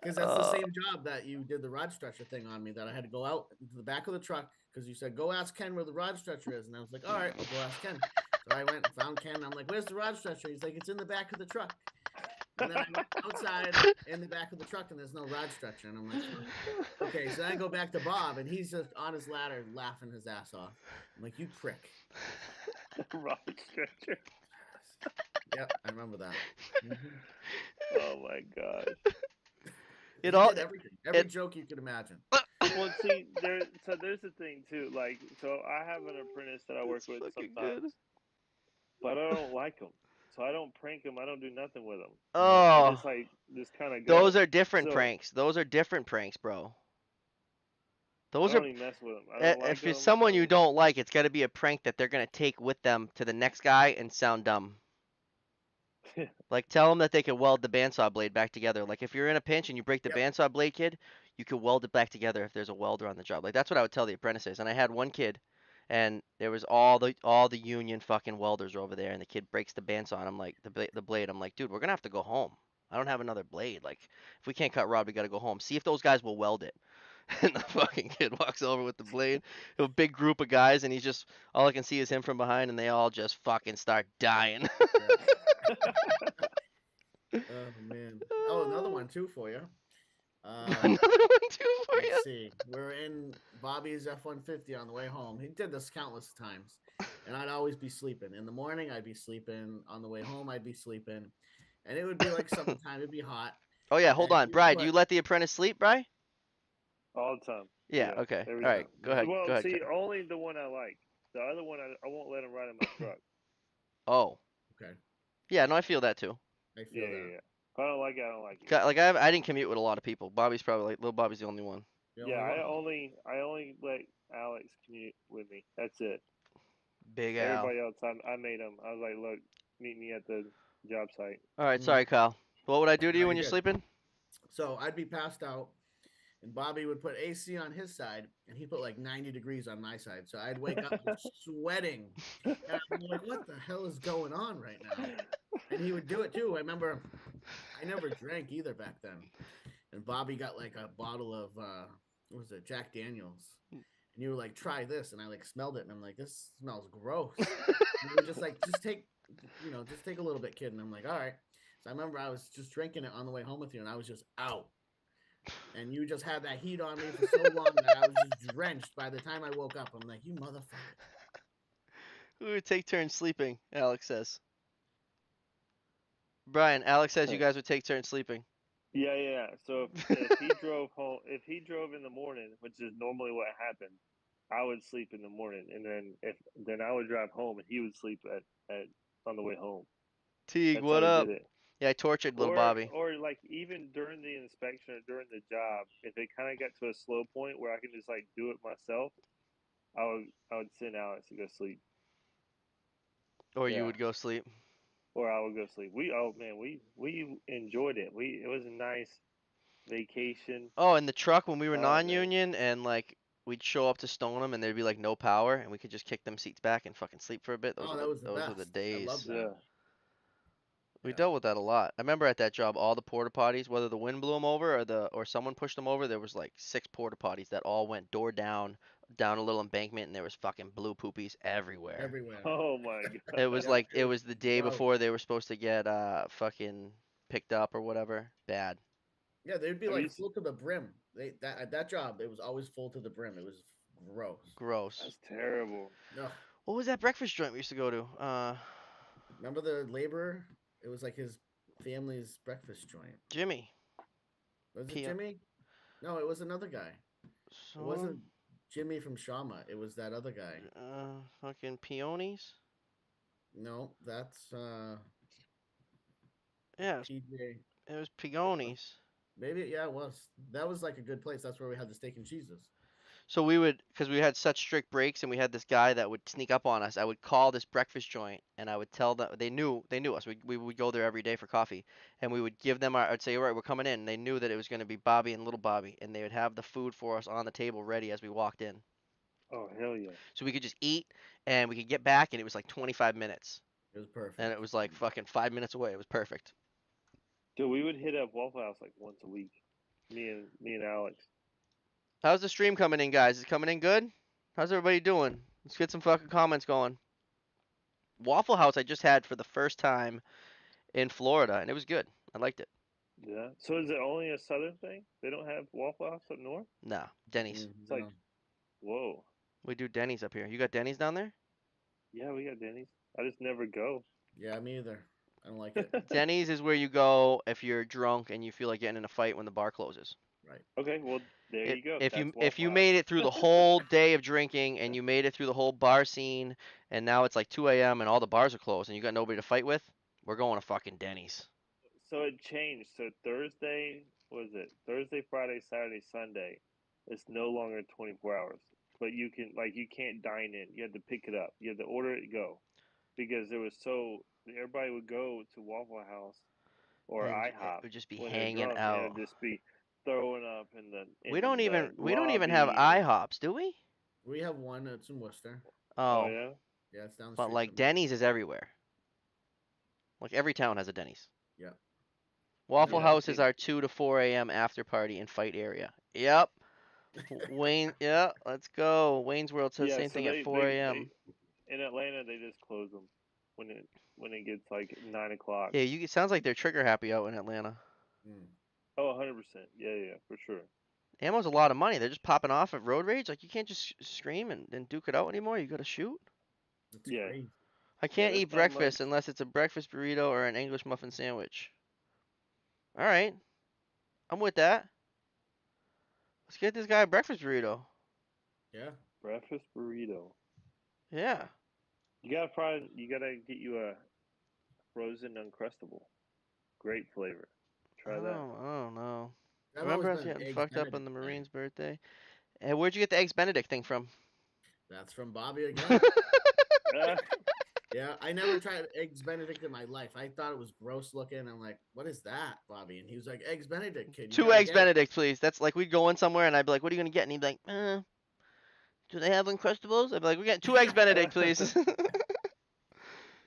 Because that's the Uh, same job that you did the rod stretcher thing on me that I had to go out to the back of the truck because you said, go ask Ken where the rod stretcher is. And I was like, all right, I'll go ask Ken. So I went and found Ken. I'm like, where's the rod stretcher? He's like, it's in the back of the truck. And then I went outside in the back of the truck and there's no rod stretcher. And I'm like, oh. Okay. So then I go back to Bob and he's just on his ladder laughing his ass off. I'm like, you prick. Rod stretcher. Yep, I remember that. Mm-hmm. Oh my gosh. it He all did everything, every it. joke you could imagine. Well, see, there's the thing too. Like, so I have an apprentice that I work It's with fucking sometimes, good. but I don't like him. So I don't prank him. I don't do nothing with him. I Oh, just like just kind of those go. are different So pranks. Those are different pranks, bro. I Those are don't even mess with him. I don't like if it's him. I someone you don't. don't like, it's got to be a prank that they're gonna take with them to the next guy and sound dumb. Like tell them that they can weld the bandsaw blade back together. Like if you're in a pinch and you break the Yep. bandsaw blade, kid, you can weld it back together if there's a welder on the job. Like that's what I would tell the apprentices. And I had one kid, and there was all the union fucking welders over there, and the kid breaks the bandsaw. And I'm like the blade. I'm like, dude, we're gonna have to go home. I don't have another blade. Like if we can't cut rod, we gotta go home. See if those guys will weld it. And the fucking kid walks over with the blade. A big group of guys, and he's just all I can see is him from behind, and they all just fucking start dying. Yeah. Oh man. Oh, another one too for you. Another one too for Let's you. see. We're in Bobby's F-150 on the way home. He did this countless times, and I'd always be sleeping. In the morning, I'd be sleeping. On the way home, I'd be sleeping, and it would be like summertime. It'd be hot, Oh yeah, hold and on, he would Bry. Do put. you let the apprentice sleep, Bry? All the time. Yeah. Yeah, Okay. every All right. Yeah. time. Go ahead. Go Well, ahead. see, only the one I like. The other one, I won't let him ride in my truck. Oh. Okay. Yeah. No, I feel that too. I Yeah, feel yeah, that. yeah. If I don't like it, I don't like it. Like I didn't commute with a lot of people. Bobby's probably like little Bobby's the only one. The Yeah, only one. I only let Alex commute with me. That's it. Big Al. Everybody else, I made them. I was like, look, meet me at the job site. All right. Mm. Sorry, Kyle. What would I do to No, you you're when you're good. sleeping? So I'd be passed out, and Bobby would put AC on his side, and he put like 90 degrees on my side. So I'd wake up just sweating, and I'm like, "What the hell is going on right now?" And he would do it too. I remember I never drank either back then, and Bobby got like a bottle of what was it, Jack Daniels, and you were like, "Try this," and I like smelled it, and I'm like, "This smells gross." And he was just like, just take a little bit, kid." And I'm like, "All right." So I remember I was just drinking it on the way home with you, and I was just out. And you just had that heat on me for so long that I was just drenched by the time I woke up. I'm like, you motherfucker. We would take turns sleeping. Alex says. Brian. Alex says you guys would take turns sleeping. Yeah, yeah. So if he drove home, if he drove in the morning, which is normally what happened, I would sleep in the morning, and then I would drive home, and he would sleep at on the way home. Teague, That's how what we did up? it. Yeah, I tortured little Bobby. Or like even during the inspection or during the job, if it kind of got to a slow point where I can just like do it myself, I would send Alex to go sleep. Or you Yeah, would go sleep. or I would go sleep. We oh man, we enjoyed it. We it was a nice vacation. Oh, in the truck when we were Oh man, non-union and like we'd show up to Stoneham and there'd be like no power and we could just kick them seats back and fucking sleep for a bit. Oh, that was the Those were the best. I love days. that. yeah. We Yeah. dealt with that a lot. I remember at that job, all the porta potties, whether the wind blew them over or someone pushed them over, there was like 6 porta potties that all went door down, down a little embankment, and there was fucking blue poopies everywhere. Everywhere. Oh my It was god. Yep. like It it was was the day gross. before they were supposed to get fucking picked up or whatever. Bad. Yeah, they'd be Have you? like full to the brim. They that at that job, it was always full to the brim. It was gross. Gross. That's terrible. Ugh. What was that breakfast joint we used to go to? Remember the laborer? It was like his family's breakfast joint. Jimmy. Was it P. Jimmy? No, it was another guy. It wasn't Some Jimmy from Shama. It was that other guy. fucking peonies. No, that's Yeah, PJ. it was peonies. Maybe yeah, it was. That was like a good place. That's where we had the steak and cheeses. So we would, because we had such strict breaks, and we had this guy that would sneak up on us. I would call this breakfast joint, and I would tell them they knew us. We would go there every day for coffee, and we would give them I'd say, all right, we're coming in. And they knew that it was going to be Bobby and little Bobby, and they would have the food for us on the table ready as we walked in, Oh hell yeah. so we could just eat, and we could get back, and it was like 25 minutes, It was and perfect. it was like fucking 5 minutes away. It was perfect. Dude, we would hit up Waffle House like once a week. Me and Alex. How's the stream coming in, guys? Is it coming in good? How's everybody doing? Let's get some fucking comments going. Waffle House I just had for the first time in Florida, and it was good. I liked it. Yeah. So is it only a southern thing? They don't have Waffle House up north? Nah, Denny's. It's like, No. whoa. We do Denny's up here. You got Denny's down there? Yeah, we got Denny's. I just never go. Yeah, me either. I don't like it. Denny's is where you go if you're drunk and you feel like getting in a fight when the bar closes. Right. Okay, well there It, you go. if That's you if Waffle you House. made it through the whole day of drinking and you made it through the whole bar scene and now it's like 2 a.m. and all the bars are closed and you got nobody to fight with, we're going to fucking Denny's. So it changed. So Thursday was it? Thursday, Friday, Saturday, Sunday. It's no longer 24 hours. But you can't dine in. You had to pick it up. You had to order it and go. Because it was so everybody would go to Waffle House or And it IHOP would just be when they're hanging drunk and out. it'd just be throwing up in We in don't the even we don't even have lobby and IHOPs, do we? We have one. It's in Worcester. oh Oh, yeah. Yeah, it's down the but street like from me. Denny's is everywhere. Like every town has a Denny's. Yeah. Waffle Yep. Yeah, House is see our 2 to 4 a.m. after party and fight area. Yep. Wayne, yeah, let's go. Wayne's World says the yeah, same so thing at they 4 a.m. in Atlanta they just close them when it gets like 9 o'clock. Yeah, it sounds like they're trigger happy out in Atlanta. Mm. Oh, 100%. Yeah, yeah, for sure. Ammo's a lot of money. They're just popping off at road rage. Like you can't just scream and duke it out anymore. You gotta shoot. It's Yeah. crazy. I Yeah, can't there's eat not breakfast much. unless it's a breakfast burrito or an English muffin sandwich. All right, I'm with that. Let's get this guy a breakfast burrito. Yeah. Breakfast burrito. Yeah. You gotta get you a frozen uncrustable. Great flavor. Try that. I don't know. I've Remember always I was been an getting eggs fucked up on Benedict the guy. Marine's birthday? And where'd you get the eggs Benedict thing from? That's from Bobby again. Ah, Yeah, I never tried eggs Benedict in my life. I thought it was gross looking. I'm like, what is that, Bobby? And he was like, eggs Benedict, kid. You Two gotta eggs get it. Benedict, please. That's like we'd go in somewhere and I'd be like, "What are you gonna get?" And he'd be like, "Do they have Uncrustables?" I'd be like, "We got 2 eggs Benedict, please."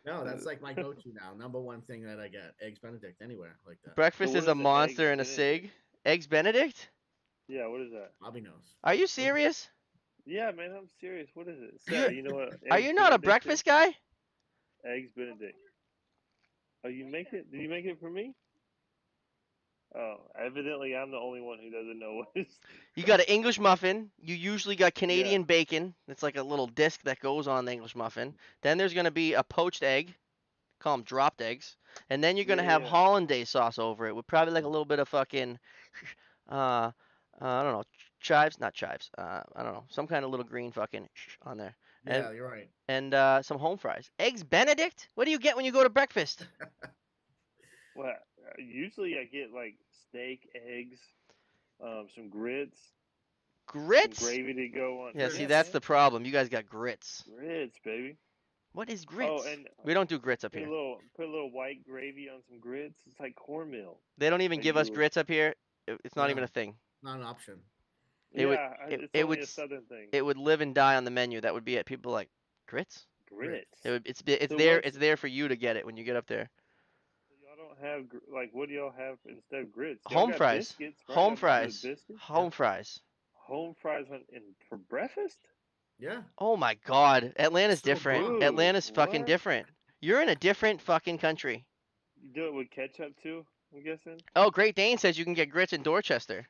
No, that's like my go-to now. Number one thing that I get, eggs Benedict anywhere like that. so Breakfast what is a is it? Eggs monster and a Benedict? sig. Eggs Benedict? Yeah, what is that? Bobby knows. Are you What- serious? Yeah, man, I'm serious. What is it? You You know what are eggs you not a Benedict is? breakfast guy? Eggs Benedict. Oh, you make it? Did you make it for me? Oh, evidently I'm the only one who doesn't know what is. You got an English muffin. You usually got Yeah, Canadian bacon. It's like a little disc that goes on the English muffin. Then there's gonna be a poached egg. Call them dropped eggs. And then you're yeah, gonna have yeah. hollandaise sauce over it with probably like a little bit of fucking, uh, I don't know, chives, not chives. I don't know, some kind of little green fucking on there. And Yeah, you're right. some home fries. Eggs Benedict? What do you get when you go to breakfast? Well, usually I get like steak, eggs, some grits, some Grits? gravy to go on. Yeah, see, Yeah, that's Grits. the man, problem. You guys got grits. grits, baby. What is Oh, grits? and We don't do grits up put a here. little put a little white gravy on some grits. It's like cornmeal. They don't even Like you give us do. grits up here. It's not even a No, thing. not an option. It would Yeah, it, it's it only would a southern thing. it would live and die on the menu. That would be it. People like grits. Grits. It's So there. what's It's there for you to get it when you get up there. so y'all don't have like what do y'all have instead of grits? Y'all Home got fries. biscuits, right? Home Y'all do the fries. biscuits. Home Yep. fries. Home fries for breakfast, Yeah. Oh my God. Atlanta's So different. bomb. dude. Atlanta's fucking What? different. You're in a different fucking country. You do it with ketchup too? I'm guessing. Oh, Great Dane says you can get grits in Dorchester.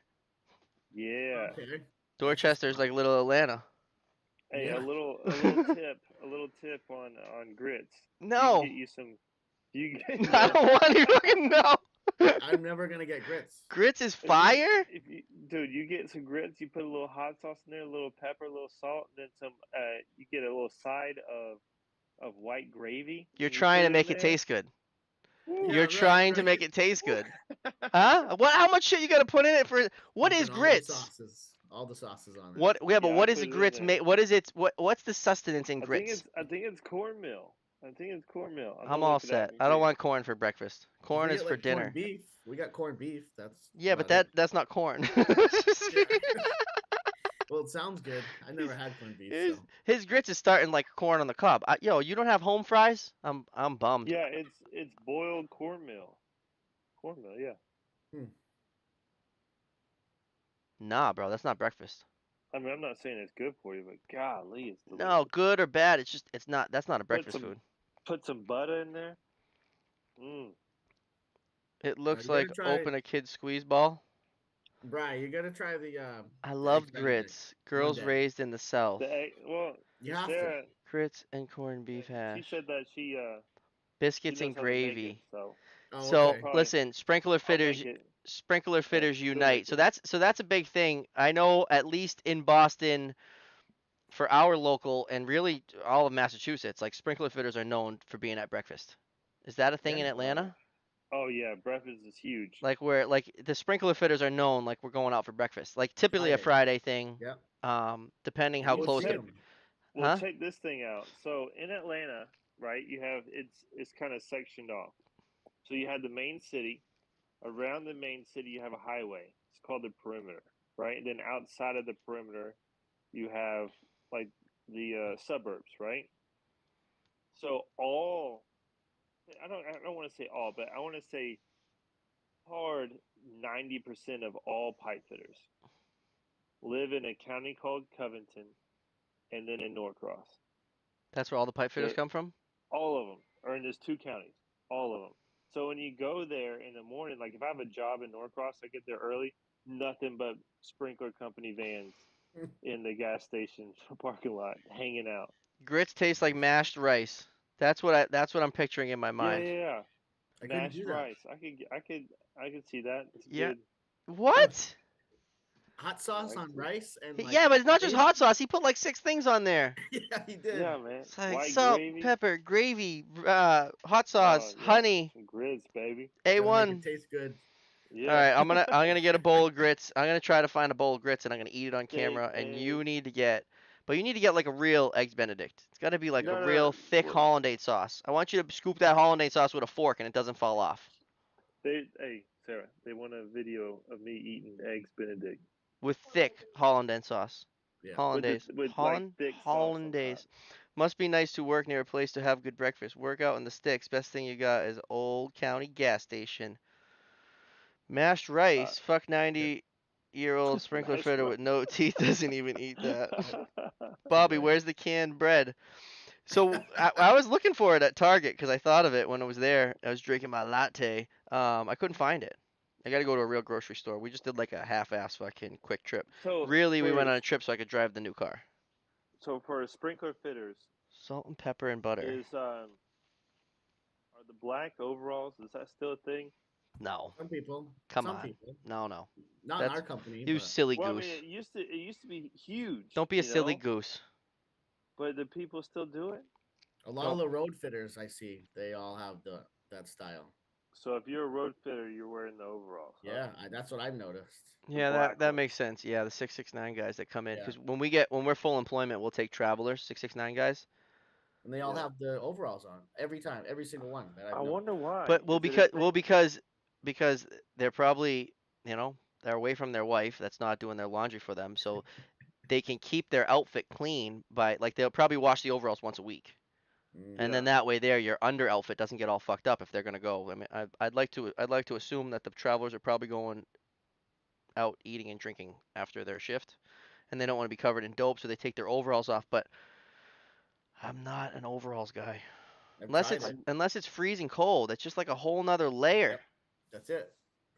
Yeah. Okay. That's just Dorchester's like fine. little Atlanta. Hey, Yeah. a little tip on grits. You can No. get you some. You can I no. don't want to fucking know. I'm never gonna get grits. Grits is If you fire? if you dude, you get some grits. You put a little hot sauce in there, a little pepper, a little salt, and then some. You get a little side of white gravy, You're and you trying put to it in make it there. taste good. Woo. You're Yeah. Right. trying to Right. make it taste good. Huh? What? How much shit you gotta put in it for? What You is put all the grits? sauces. All the sauces on there. What? Yeah, but Yeah, I what is put the it in grits there. made? What is it? What's the sustenance in grits? I think it's cornmeal. I think it's cornmeal. I'm I'm gonna all look it up set. and I don't see. want corn for breakfast. If Corn we is get for like corned dinner. beef, we got corned beef. That's Yeah, but about it. that's not corn. Yeah. Well, it sounds good. I his, never had corned beef, his so his grits is starting like corn on the cob. Yo, you don't have home fries? I'm bummed. Yeah, it's boiled cornmeal. Cornmeal, yeah. hmm. Nah, bro, that's not breakfast. I mean, I'm not saying it's good for you, but golly, it's No, delicious. good or bad, it's just it's not. That's not a Put breakfast some food. put some butter in there. Mm. It Now looks you gotta like try, open a kid's squeeze ball. Brian. You gotta try I the eggs loved Benedict grits. one Girls day. raised in the South. The egg, well, You have to. Sarah, Grits and corned beef she hash. said that she Biscuits knows and how to make it, gravy. so Oh, So okay. probably listen, sprinkler I'll make fitters it. sprinkler Yeah, fitters she'll unite. make So it. that's a big thing. I know at least in Boston for our local and really all of Massachusetts, like sprinkler fitters are known for being at breakfast. Is that a thing Yeah. in Atlanta? Oh yeah, breakfast is huge. Like where like the sprinkler fitters are known like we're going out for breakfast. Like typically a Friday. Friday thing. Yep. Depending And how you'll Well, close see to them. well, huh? check this thing out. So in Atlanta, right, you have it's kind of sectioned off. So you have the main city. Around the main city, you have a highway. It's called the perimeter, right? And then outside of the perimeter, you have like the suburbs, right? So I don't want to say all, but I want to say hard 90% of all pipe fitters live in a county called Covington and then in Norcross. That's where all the pipe fitters They're come from? all of them are in those two counties, all of them. So when you go there in the morning, like if I have a job in Norcross, I get there early, nothing but sprinkler company vans in the gas station parking lot hanging out. Grits taste like mashed rice. That's what I'm picturing in my Yeah, mind. yeah, yeah. I couldn't Mashed do that. rice. I could see that. It's Yeah. good. What? Hot I sauce like on it. rice and like Yeah, but it's not just gravy. hot sauce. He put like six things on there. Yeah, he did. Yeah, man. It's like White salt, gravy. pepper, gravy, hot Oh sauce, yeah, honey, some grits, baby. Gotta make it A1. taste good. All Yeah. right, I'm gonna get a bowl of grits. I'm gonna try to find a bowl of grits and I'm gonna eat it on Steak, camera. And eggs. but you need to get like a real eggs Benedict. It's got to be like a No, no, real no. thick Well, hollandaise sauce. I want you to scoop that hollandaise sauce with a fork and it doesn't fall off. hey Sarah, they want a video of me eating eggs Benedict With thick hollandaise sauce. Yeah. Hollandaise. with like thick sauce on top. Hollandaise. Must be nice to work near a place to have good breakfast. Work out in the sticks. Best thing you got is Old County gas station. Mashed Uh, rice. Fuck Yep. 90-year-old sprinkler mashed fitter with no teeth doesn't even eat that. Yep. No Bobby, way. where's the canned bread? So I was looking for it at Target because I thought of it when I was there. I was drinking my latte. I couldn't find it. I got to go to a real grocery store. We just did like a half-ass fucking quick trip. so Really, we went for on a trip so I could drive the new car. so for sprinkler fitters Salt and pepper and butter. is are the black overalls? Is that still a thing? No, Some people. come Some on. people. No, no. Not in That's our company, you but silly Well, I mean, goose. it used to be huge, Don't be a you silly know. goose. But do people still do it? a lot of Don't. the road fitters I see, they all have that style. So if you're a road fitter, you're wearing the overalls, huh? Yeah, that's what I've noticed. The Yeah, that black that ones. makes sense. Yeah, the 669 guys that come in Yeah, because when we're full employment, we'll take travelers, 669 guys. and they all Yeah. have the overalls on every time, every single one that I I've known. wonder why. But Is it a thing? because they're probably, you know, they're away from their wife that's not doing their laundry for them, so they can keep their outfit clean by like they'll probably wash the overalls once a week. And Mm-hmm. Yeah. then that way there your under outfit doesn't get all fucked up if they're gonna go. I mean, I'd like to assume that the travelers are probably going out eating and drinking after their shift, and they don't want to be covered in dope, so they take their overalls off. But I'm not an overalls guy. I've Unless tried it's it. I'm, unless it's freezing cold. It's just like a whole nother layer. Yep, that's it. It's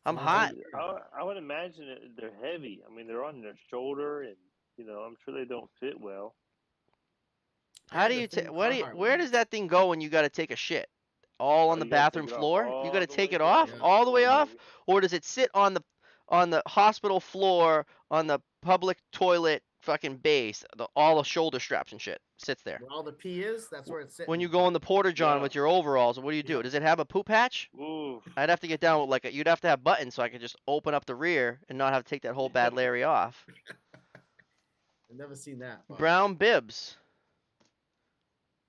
I'm an extra hot. I'm, layer. I would imagine they're heavy. I mean, they're on their shoulder, and I'm sure they don't fit well. I How do had the you thin Carhartt where does ones. that thing go when you got to take a shit? All Oh, on the you got to take bathroom it off floor? You got all to the take way it down off to Yeah. the all the way floor, off, baby. or does it sit on the hospital floor on the public toilet fucking base? All the shoulder straps and shit sits there. Where all the pee is, that's where it's When you sitting. go in the porta john Yeah. with your overalls, what do you do? Yep. Does it have a poop hatch? Ooh. I'd have to get down with you'd have to have buttons so I could just open up the rear and not have to take that whole Yeah. bad Larry off. I've never seen that, Bob. Brown bibs.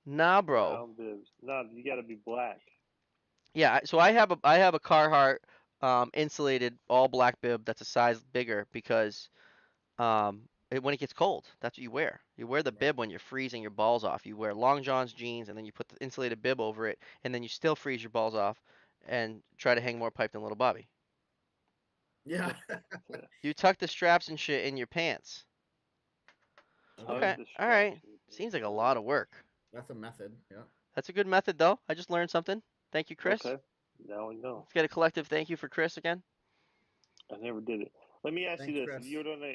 Nah, bro. Brown bibs. No, you got to be black. Yeah, so I have a Carhartt insulated all black bib that's a size bigger because when it gets cold, that's what you wear. You wear the Yeah. bib when you're freezing your balls off. You wear long johns, jeans, and then you put the insulated bib over it, and then you still freeze your balls off and try to hang more pipe than little Bobby. Yeah. You tuck the straps and shit in your pants. Tuck Okay, Okay. the all straps right. in your Seems pants. like a All lot of work. That's a method. Yeah. That's a good method though. I just learned something. Thank you, right. Chris. Okay. Now we know. Let's get a collective thank you for Chris again. I never did it. Let me ask you Thanks, this: Chris.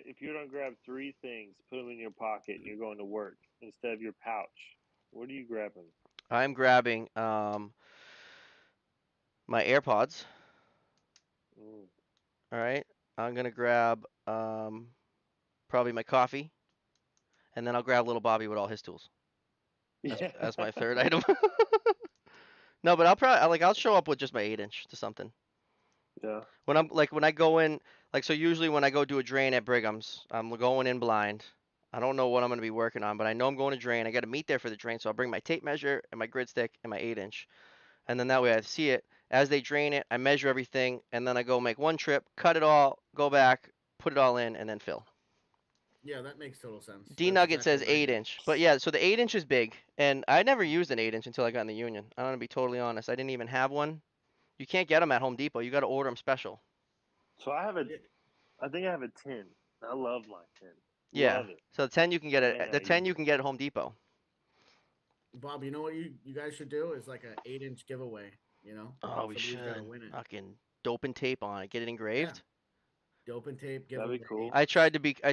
if you're gonna grab three things, put them in your pocket, and you're going to work instead of your pouch, what are you grabbing? I'm grabbing my AirPods. Mm. All right. I'm gonna grab probably my coffee, and then I'll grab little Bobby with all his tools Yeah. as my third item. No, but I'll probably I'll show up with just my 8-inch to something. Yeah. When I go in so usually when I go do a drain at Brigham's, I'm going in blind. I don't know what I'm gonna be working on, but I know I'm going to drain. I got to meet there for the drain, so I'll bring my tape measure and my grid stick and my 8-inch, and then that way I see it as they drain it. I measure everything, and then I go make one trip, cut it all, go back, put it all in, and then fill. Yeah, that makes total sense. D That's Nugget exactly says what I eight do. inch, but yeah, so the 8-inch is big, and I never used an 8-inch until I got in the union. I'm gonna be totally honest. I didn't even have one. You can't get them at Home Depot. You got to order them special. So I think I have a 10. I love my 10. Yeah. Love it. So the 10 you can get Man, at I the 10 use you it. can get at Home Depot. Bob, you know what you guys should do is like an 8-inch giveaway. You know, Oh, we somebody's got to should. win it. Fucking dope and tape on it. Get it Yeah, engraved. dope and tape That'd be giveaway cool. 8-inch. I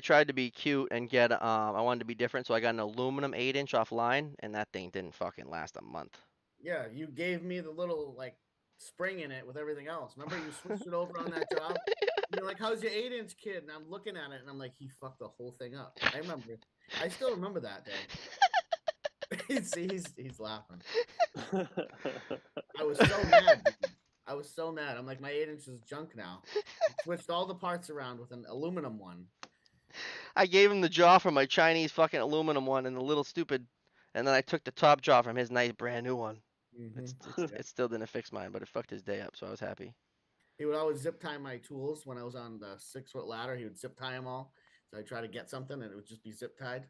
tried to be cute and get I wanted to be different, so I got an aluminum 8-inch offline, and that thing didn't fucking last a month. Yeah, you gave me the little like spring in it with everything else. Remember, you switched it over on that job. And you're like, "How's your 8-inch, kid?" And I'm looking at it, and I'm like, "He fucked the whole thing up." I remember. I still remember that day. See, he's laughing. I was so mad, dude. I was so mad. I'm like, my 8-inch is junk now. I switched all the parts around with an aluminum one. I gave him the jaw from my Chinese fucking aluminum one and the little stupid, and then I took the top jaw from his nice brand new one. Mm-hmm. Yeah. It still didn't fix mine, but it fucked his day up, so I was happy. He would always zip tie my tools when I was on the 6-foot ladder. He would zip tie them all. So I try to get something, and it would just be zip tied.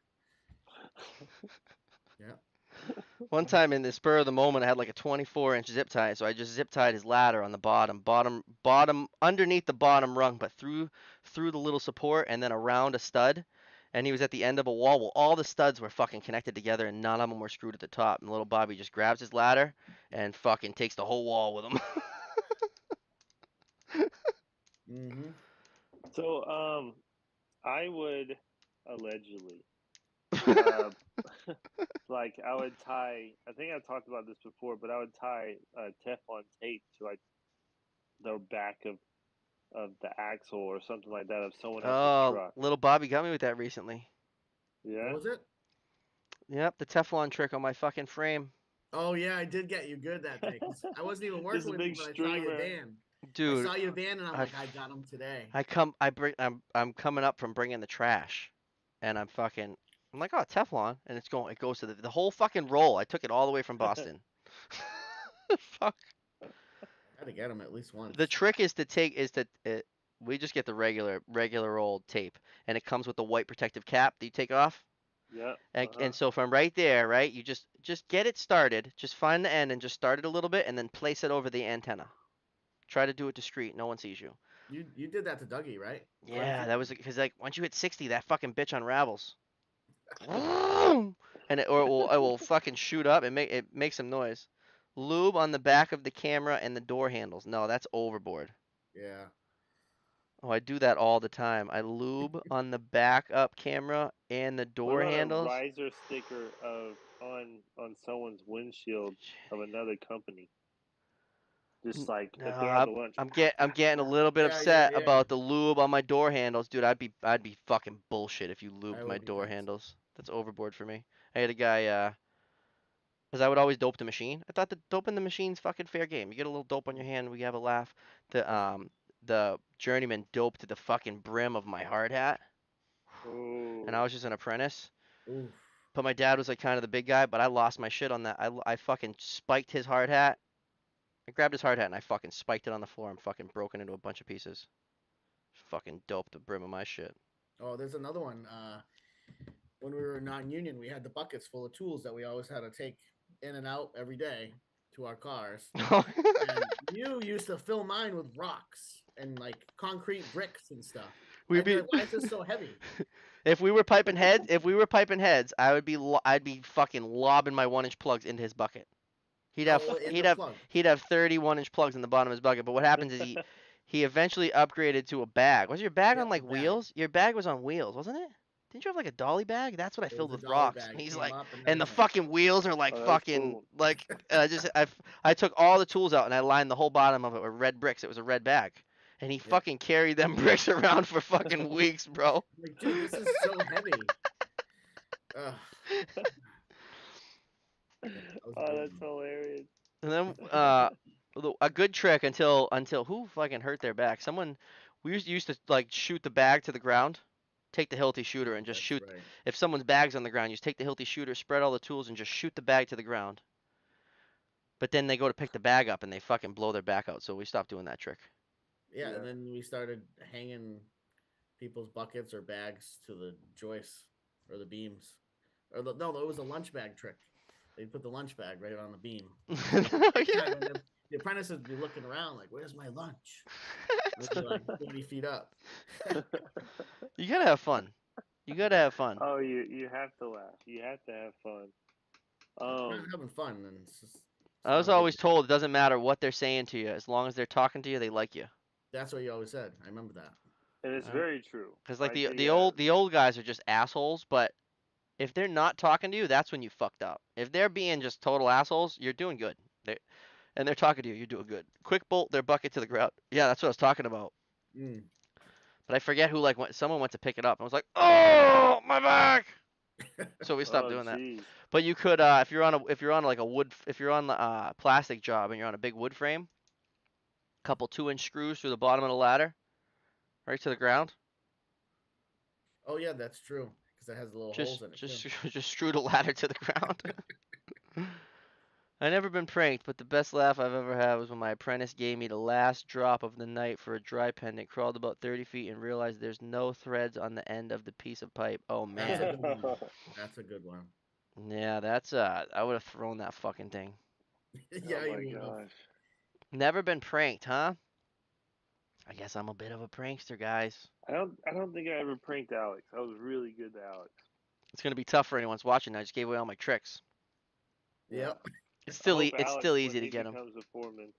Yeah. One time in the spur of the moment, I had like a 24-inch zip tie, so I just zip tied his ladder on the bottom underneath the bottom rung, but through the little support and then around a stud. And he was at the end of a wall. Well, all the studs were fucking connected together, and none of them were screwed at the top. And little Bobby just grabs his ladder and fucking takes the whole wall with him. Mm-hmm. So, I would allegedly, uh, like I would tie. I think I talked about this before, but I would tie Teflon tape to like the back of the axle or something like that of someone else's Oh, truck. little Bobby got me with that recently. What Yeah. was it? Yep, the Teflon trick on my fucking frame. Oh yeah, I did get you good that day because I wasn't even Just working a with you, big but I saw you streamer. van. I Dude, saw you van, and I'm I like, I got him today. I'm coming up from bringing the trash, and I'm like, oh, Teflon, and it goes to the whole fucking roll. I took it all the way from Boston. Fuck. I got to get him at least The once. trick is to we just get the regular old tape, and it comes with the white protective cap that you take off. Yep. And so from right there, right, you just get it started. Just find the end and just start it a little bit, and then place it over the antenna. Try to do it discreet. No one sees you. You did that to Dougie, right? Quite a Yeah, few that was times. because like once you hit 60, that fucking bitch unravels. And it will fucking shoot up and make some noise. Lube on the back of the camera and the door handles. No, that's overboard. Yeah. Oh, I do that all the time. I lube on the backup camera and the What door about a handles. riser sticker of on someone's windshield of another company? Just like No, if they're on the lunch, I'm getting a little bit Yeah, yeah, upset yeah. about the lube on my door handles, dude. I'd be fucking bullshit if you I lubed my would be door too. handles. That's overboard for me. I had a guy, because I would always dope the machine. I thought the doping the machine's fucking fair game. You get a little dope on your hand, we have a laugh. The journeyman doped the fucking brim of my hard hat, and I oh, was just an apprentice. Oof. But my dad was like kind of the big guy, but I lost my shit on that. I fucking spiked his hard hat. I grabbed his hard hat and I fucking spiked it on the floor and fucking broken into a bunch of pieces. Fucking doped the brim of my shit. Oh, there's another one. When we were non-union, we had the buckets full of tools that we always had to take in and out every day to our cars. And you used to fill mine with rocks and like concrete bricks and stuff. We'd I'd be be like, "Why is this so heavy?" if we were piping heads, I'd be fucking lobbing my 1 inch plugs into his bucket. He'd have Oh, in he'd the have plug. he'd have 30 1 inch plugs in the bottom of his bucket. But what happens is he eventually upgraded to a bag. Was your bag on Yep, the like bag. wheels? Your bag was on wheels, wasn't it? Didn't you have like a dolly bag? That's what I It filled was a with dolly rocks. bag. And It he's came like, up and and the everything. fucking wheels are like oh, that's fucking cool. like I took all the tools out and I lined the whole bottom of it with red bricks. It was a red bag. And he Yep. fucking carried them bricks around for fucking weeks, bro. I'm like, dude, this is so heavy. Ugh. Yeah, that was a Oh, good that's one. hilarious. And then a good trick until who fucking hurt their back? Someone we used to like shoot the bag to the ground, take the Hilti shooter and just That's shoot. right. If someone's bag's on the ground, you just take the Hilti shooter, spread all the tools, and just shoot the bag to the ground. But then they go to pick the bag up and they fucking blow their back out. So we stopped doing that trick. Yeah, and Yeah. then we started hanging people's buckets or bags to the joists or the beams. Or no, it was a lunch bag trick. They put the lunch bag right on the beam. So at nighttime, and the apprentices would be looking around like, "Where's my lunch?" And it'd be like 20 feet up. You gotta have fun. You gotta Yeah, have fun. Oh, you have to laugh. You have to have fun. if they're not Um, having fun, then it's I not was a good always day. told it doesn't matter what they're saying to you, as long as they're talking to you, they like you. That's what you always said. I remember that. and it's very true. Because like Like the old guys are just assholes, but if they're not talking to you, that's when you fucked up. If they're being just total assholes, you're doing good. And they're talking to you, you're doing good. Quick bolt their bucket to the ground. Yeah, that's what I was talking about. Mm. But I forget who someone went to pick it up and was like, "Oh, my back." So we stopped oh, doing that. jeez. But you could if you're on like a wood if you're on the plastic job and you're on a big wood frame, couple 2 inch screws through the bottom of the ladder, right to the ground. Oh yeah, that's true because it has the little Just holes in it too. just just screw the ladder to the ground. I never been pranked, but the best laugh I've ever had was when my apprentice gave me the last drop of the night for a dry pendant, crawled about 30 feet, and realized there's no threads on the end of the piece of pipe. Oh That's a man. good one. That's a good one. Yeah, that's I would have thrown that fucking thing. oh Yeah, my you would have. gosh. Never been pranked, huh? I guess I'm a bit of a prankster, guys. I don't think I ever pranked Alex. I was really good to Alex. It's gonna be tough for anyone watching. I just gave away all my tricks. Yeah. Yep. I hope It's Alex, still when easy to he get them. becomes a foreman,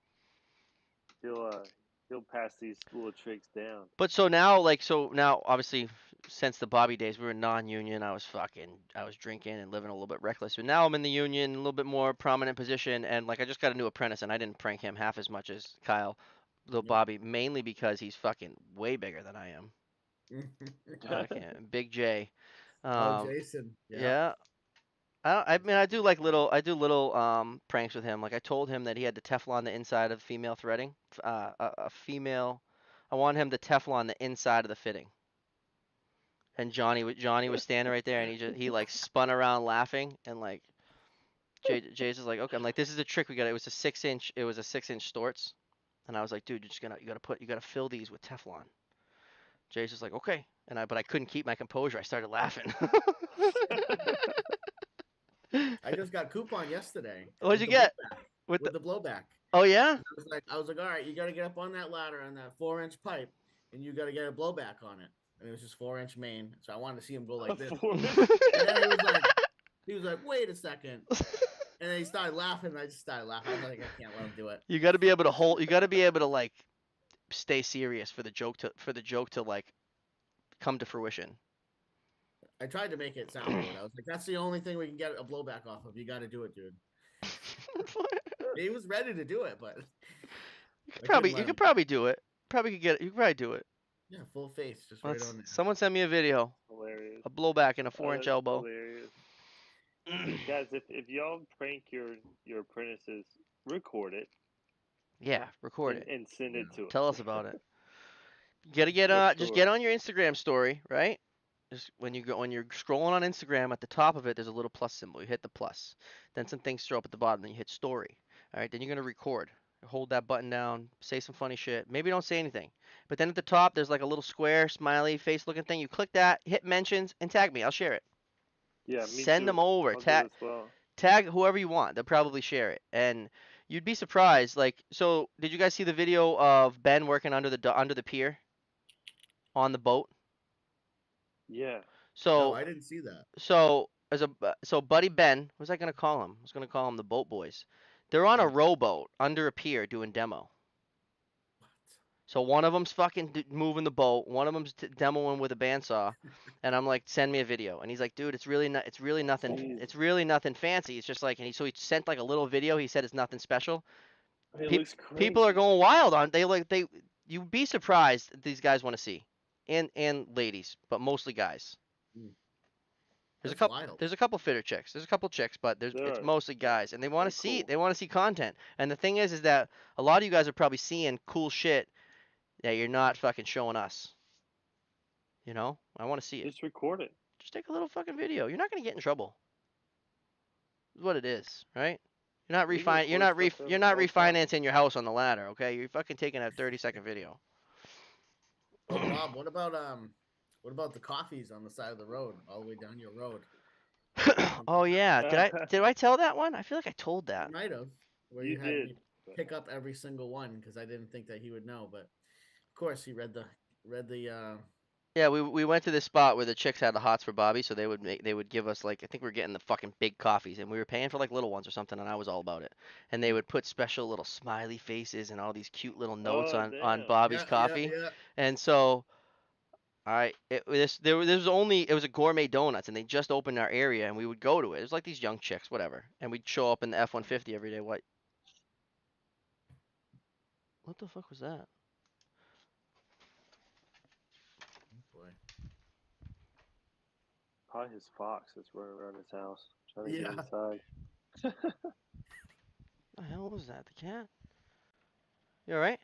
he'll pass these little tricks down. But so now, obviously, since the Bobby days, we were non-union. I was drinking and living a little bit reckless. But now I'm in the union, a little bit more prominent position, and like I just got a new apprentice, and I didn't prank him half as much as Kyle, little Nope. Bobby, mainly because he's fucking way bigger than I am. Fucking Big J. Oh, Um, Jason. Yeah. yeah. I mean, I do little pranks with him. Like I told him that he had to Teflon the inside of female threading. A female, I want him to Teflon the inside of the fitting. And Johnny was standing right there, and he like spun around laughing, and like Jay's is like, okay, I'm like, this is a trick we got. It was a 6 inch Storts, and I was like, dude, you gotta fill these with Teflon. Jay's just like, okay, but I couldn't keep my composure. I started laughing. I just got coupon yesterday What'd with you the get? blowback. With the With the blowback. Oh yeah? I was like, all right, you got to get up on that ladder on that 4-inch pipe, and you got to get a blowback on it. And it was just 4-inch main, so I wanted to see him go like this. And then he was like, wait a second, and then he started laughing. And I just started laughing. I was like, I can't let him do it. You got to be able to hold. You got to be able to like stay serious for the joke to like come to fruition. I tried to make it sound good. I was like, that's the only thing we can get a blowback off of. You got to do it, dude. He was ready to do it, but you could probably do it. Probably could get it. You could probably do it. Yeah, full face, just right on there. Someone send me a video. Hilarious. A blowback and a 4-inch elbow. Hilarious. Guys, if y'all prank your apprentices, record it. Yeah, record it and send it to us. Tell us about it. You gotta get just get on your Instagram story, right? Just when you're scrolling on Instagram, at the top of it there's a little plus symbol. You hit the plus. Then some things show up at the bottom. Then you hit story. All right. Then you're gonna record. Hold that button down. Say some funny shit. Maybe don't say anything. But then at the top there's like a little square smiley face looking thing. You click that, hit mentions, and tag me. I'll share it. Yeah, me Send too. them over. Tag whoever you want. They'll probably share it. And you'd be surprised. Like, so did you guys see the video of Ben working under the pier on the boat? Yeah. No, I didn't see that. So Buddy Ben, what was I gonna call him? I was gonna call him the Boat Boys. They're on a rowboat under a pier doing demo. So one of them's fucking moving the boat, one of them's demoing with a bandsaw, and I'm like, send me a video. And he's like, dude, it's really nothing. Jeez. It's really nothing fancy. It's just like, so he sent like a little video. He said it's nothing special. Looks crazy. People are going wild on. You'd be surprised these guys want to see, and ladies, but mostly guys. There's a couple fitter chicks. There's a couple chicks, but it's mostly guys, and they want to see cool. They want to see content. And the thing is that a lot of you guys are probably seeing cool shit that you're not fucking showing us. You know, I want to see it. Just record it. Just take a little fucking video. You're not gonna get in trouble. Is what it is, right? You're not refinancing your house on the ladder, okay? You're fucking taking a 30-second video. Oh, Bob, what about the coffees on the side of the road, all the way down your road? Oh yeah, did I tell that one? I feel like I told that. You might have. Where you did. Me pick up every single one because I didn't think that he would know, but of course he read the. Yeah, we went to this spot where the chicks had the hots for Bobby, so they would give us like, I think we were getting the fucking big coffees, and we were paying for like little ones or something, and I was all about it. And they would put special little smiley faces and all these cute little notes on Bobby's coffee. Yeah. And so it was a gourmet donuts, and they just opened in our area, and we would go to it. It was like these young chicks, whatever, and we'd show up in the F-150 every day. What the fuck was that? Probably his fox that's running around his house trying to get inside. The hell was that? The cat? You alright?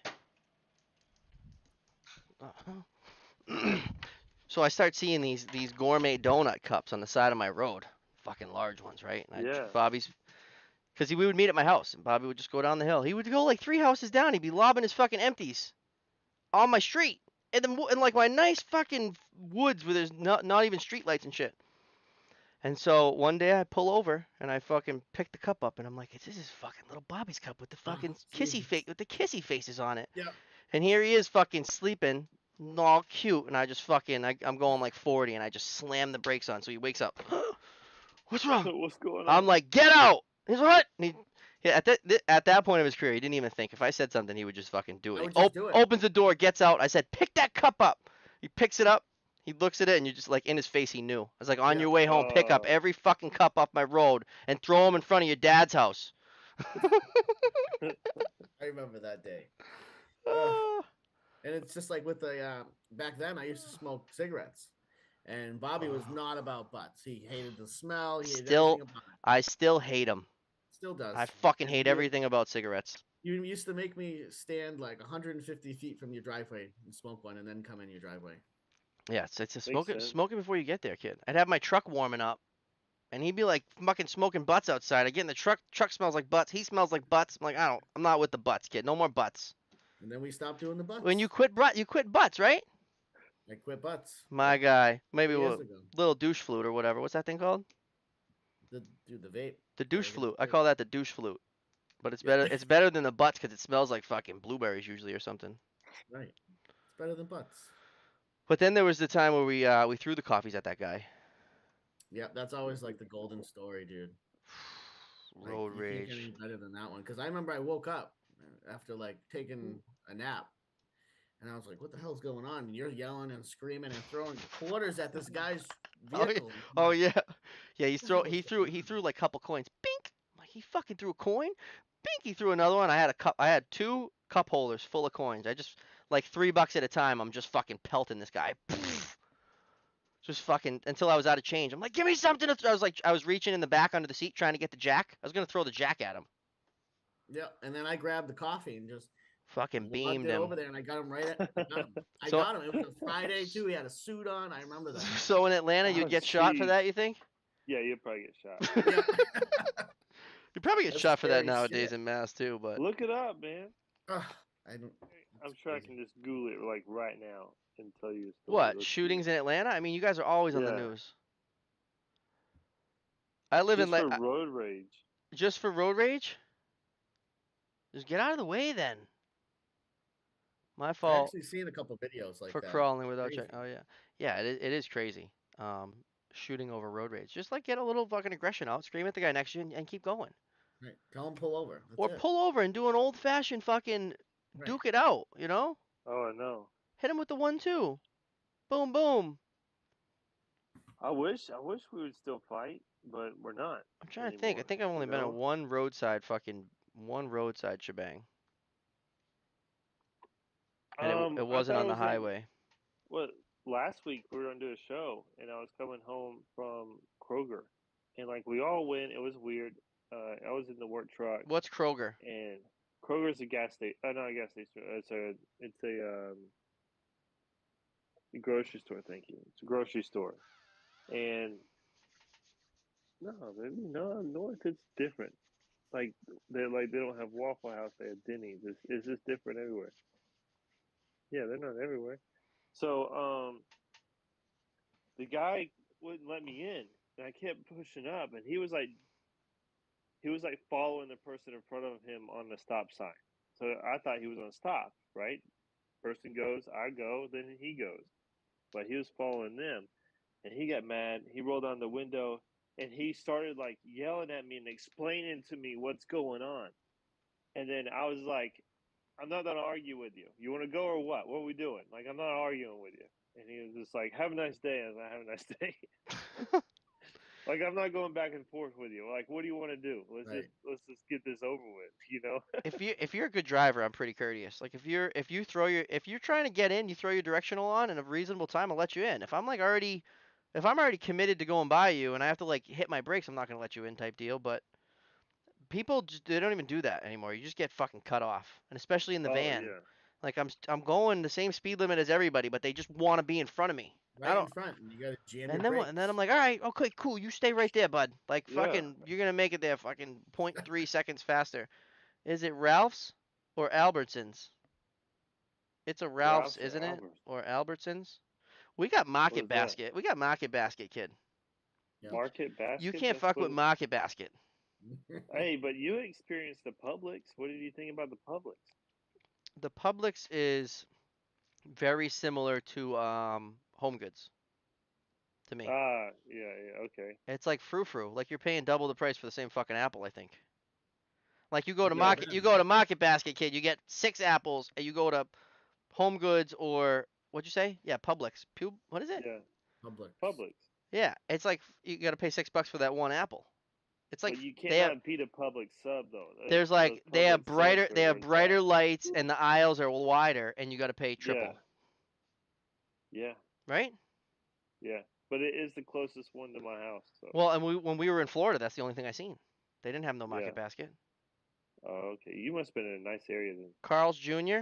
So I start seeing these gourmet donut cups on the side of my road, fucking large ones, right? Bobby's, because we would meet at my house, and Bobby would just go down the hill. He would go like 3 houses down. He'd be lobbing his fucking empties on my street, and then in like my nice fucking woods where there's not even street lights and shit. And so one day I pull over and I fucking pick the cup up, and I'm like, this is fucking little Bobby's cup with the fucking kissy faces on it. Yeah. And here he is fucking sleeping, all cute, and I just fucking I'm going like 40, and I just slam the brakes on, so he wakes up. What's wrong? What's going on? I'm like, get out! He's what? And at that point of his career, he didn't even think. If I said something, he would just fucking do it. Opens the door, gets out. I said, pick that cup up. He picks it up. He looks at it, and you're just like, in his face, he knew. I was like, on your way home, pick up every fucking cup off my road and throw them in front of your dad's house. I remember that day. And it's just like with the back then I used to smoke cigarettes, And Bobby was not about butts. He hated the smell. He hated everything Still, about it. I still hate them. Still I does. fucking And hate everything about cigarettes. you used to make me stand like 150 feet from your driveway and smoke one, and then come in your driveway. Yeah, it's a Makes sense. smoke it before you get there, kid. I'd have my truck warming up, and he'd be like fucking smoking butts outside. I get in the truck. Truck smells like butts. He smells like butts. I'm like, I'm not with the butts, kid. No more butts. And then we stopped doing the When butts. you quit butts, right? I quit butts. My Yep. guy, maybe 3 years a ago. little douche flute or whatever. What's that thing called? The vape. The douche Gotta get flute. the I vape. call that the douche flute. But it's Yeah. better. It's better than the butts because it smells like fucking blueberries usually or something. Right. It's better than butts. But then there was the time where we threw the coffees at that guy. Yeah, that's always like the golden story, dude. Like Road you can't get rage. any better than that one. Because I remember I woke up after like taking a nap, and I was like, "What the hell's going on?" And you're yelling and screaming and throwing quarters at this guy's Oh yeah. vehicle. I'm Oh like, yeah. Yeah. "What the hell is going He on?" threw like a couple coins. Bink. I'm like he fucking threw a coin. Bink. He threw another one. I had a cup. I had 2 cup holders full of coins. I just like $3 at a time. I'm just fucking pelting this guy. Just fucking until I was out of change. I'm like, give me something. I was reaching in the back under the seat trying to get the jack. I was gonna throw the jack at him. Yeah, and then I grabbed the coffee and just Fucking lugged beamed it him. over there, and I got him right at. I got him. I So got him. It was a Friday too. He had a suit on. I remember that. so in Atlanta Oh, you'd get shot for jeez. that. You think? Yeah, you'll probably get shot. Yeah, You probably get that's shot for that scary nowadays shit. in Mass too. But Look it up, man. Ugh, I don't. I'm It's sure I crazy. can just Google it like right now and tell you a story. what Let's see. shootings in Atlanta? I mean, you guys are always on the Yeah, news. I live in just for road rage. just for road rage. Just get out of the way then. My I fault actually seen a couple videos like for that. crawling It's without check. crazy. Oh yeah, yeah. It is crazy. Shooting over road rage. Just like get a little fucking aggression out, scream at the guy next to you, and keep going. Right. Tell him pull over. That's Or it. pull over and do an old fashioned fucking Right. duke it out. You know, Oh, I know. hit him with the 1-2. Boom boom. I wish we would still fight, but we're not I'm trying to think. I anymore. think I've You only been in know. one roadside shebang, and it I wasn't thought on it the was like highway. what last week we were gonna do a show, and I was coming home from Kroger, and like we all went. It was weird. I was in the work truck, What's Kroger? and Kroger's a gas station. Not a gas station. It's a grocery store. Thank you. It's a grocery store, and no, baby, no, north it's different. Like they don't have Waffle House. They have Denny's. It's just different everywhere. Yeah, they're not everywhere. So the guy wouldn't let me in, and I kept pushing up, and he was like following the person in front of him on the stop sign. So I thought he was on stop, right? Person goes, I go, then he goes. But he was following them, and he got mad. He rolled down the window, and he started like yelling at me and explaining to me what's going on. And then I was like, I'm not gonna argue with you. You want to go or what? What are we doing? Like, I'm not arguing with you. And he was just like, "Have a nice day." I was like, "Have a nice day." Like, I'm not going back and forth with you. Like, what do you want to do? Right. Let's just get this over with. You know? If you're a good driver, I'm pretty courteous. Like if you're trying to get in, you throw your directional on in a reasonable time, I'll let you in. If I'm already committed to going by you and I have to like hit my brakes, I'm not gonna let you in type deal. But people just they don't even do that anymore. You just get fucking cut off, and especially in the Oh van. yeah, Like I'm going the same speed limit as everybody, but they just want to be in front of me. I Right in don't. front, and you got to jam your And then what? And then I'm brakes. like, all right, okay, cool. You stay right there, bud. Like yeah. fucking, you're gonna make it there fucking point 0.3 seconds faster. Is it Ralph's or Albertsons? It's a Ralph's, Ralph's or isn't it? Albert's? Or Albertsons? We got What Market is that? Basket. We got Market Basket, kid. Yep. Market You Basket? can't That's fuck what. with Market Basket. Hey, but you experienced the Publix. What did you think about the Publix? The Publix is very similar to Home Goods to me. Ah, yeah, yeah, okay. It's like frou frou. Like you're paying double the price for the same fucking apple, I think. Like I've never been You in there. go to Market Basket, kid, you get 6 apples, and you go to Home Goods or what'd you say? Yeah, Publix. What is it? Yeah, Publix. Publix. Yeah, it's like you got to pay $6 for that one apple. It's like But you they have cannot beat a Publix sub though. there's Those like Publix subs are they over have the top. brighter lights and the aisles are wider and you got to pay Yeah, triple, yeah, right? yeah. but it is the closest one to my house. So Well, and when we were in Florida, that's the only thing I seen. They didn't have no yeah. Market Basket. Oh, okay. You must have been in a nice area then. Carl's Jr.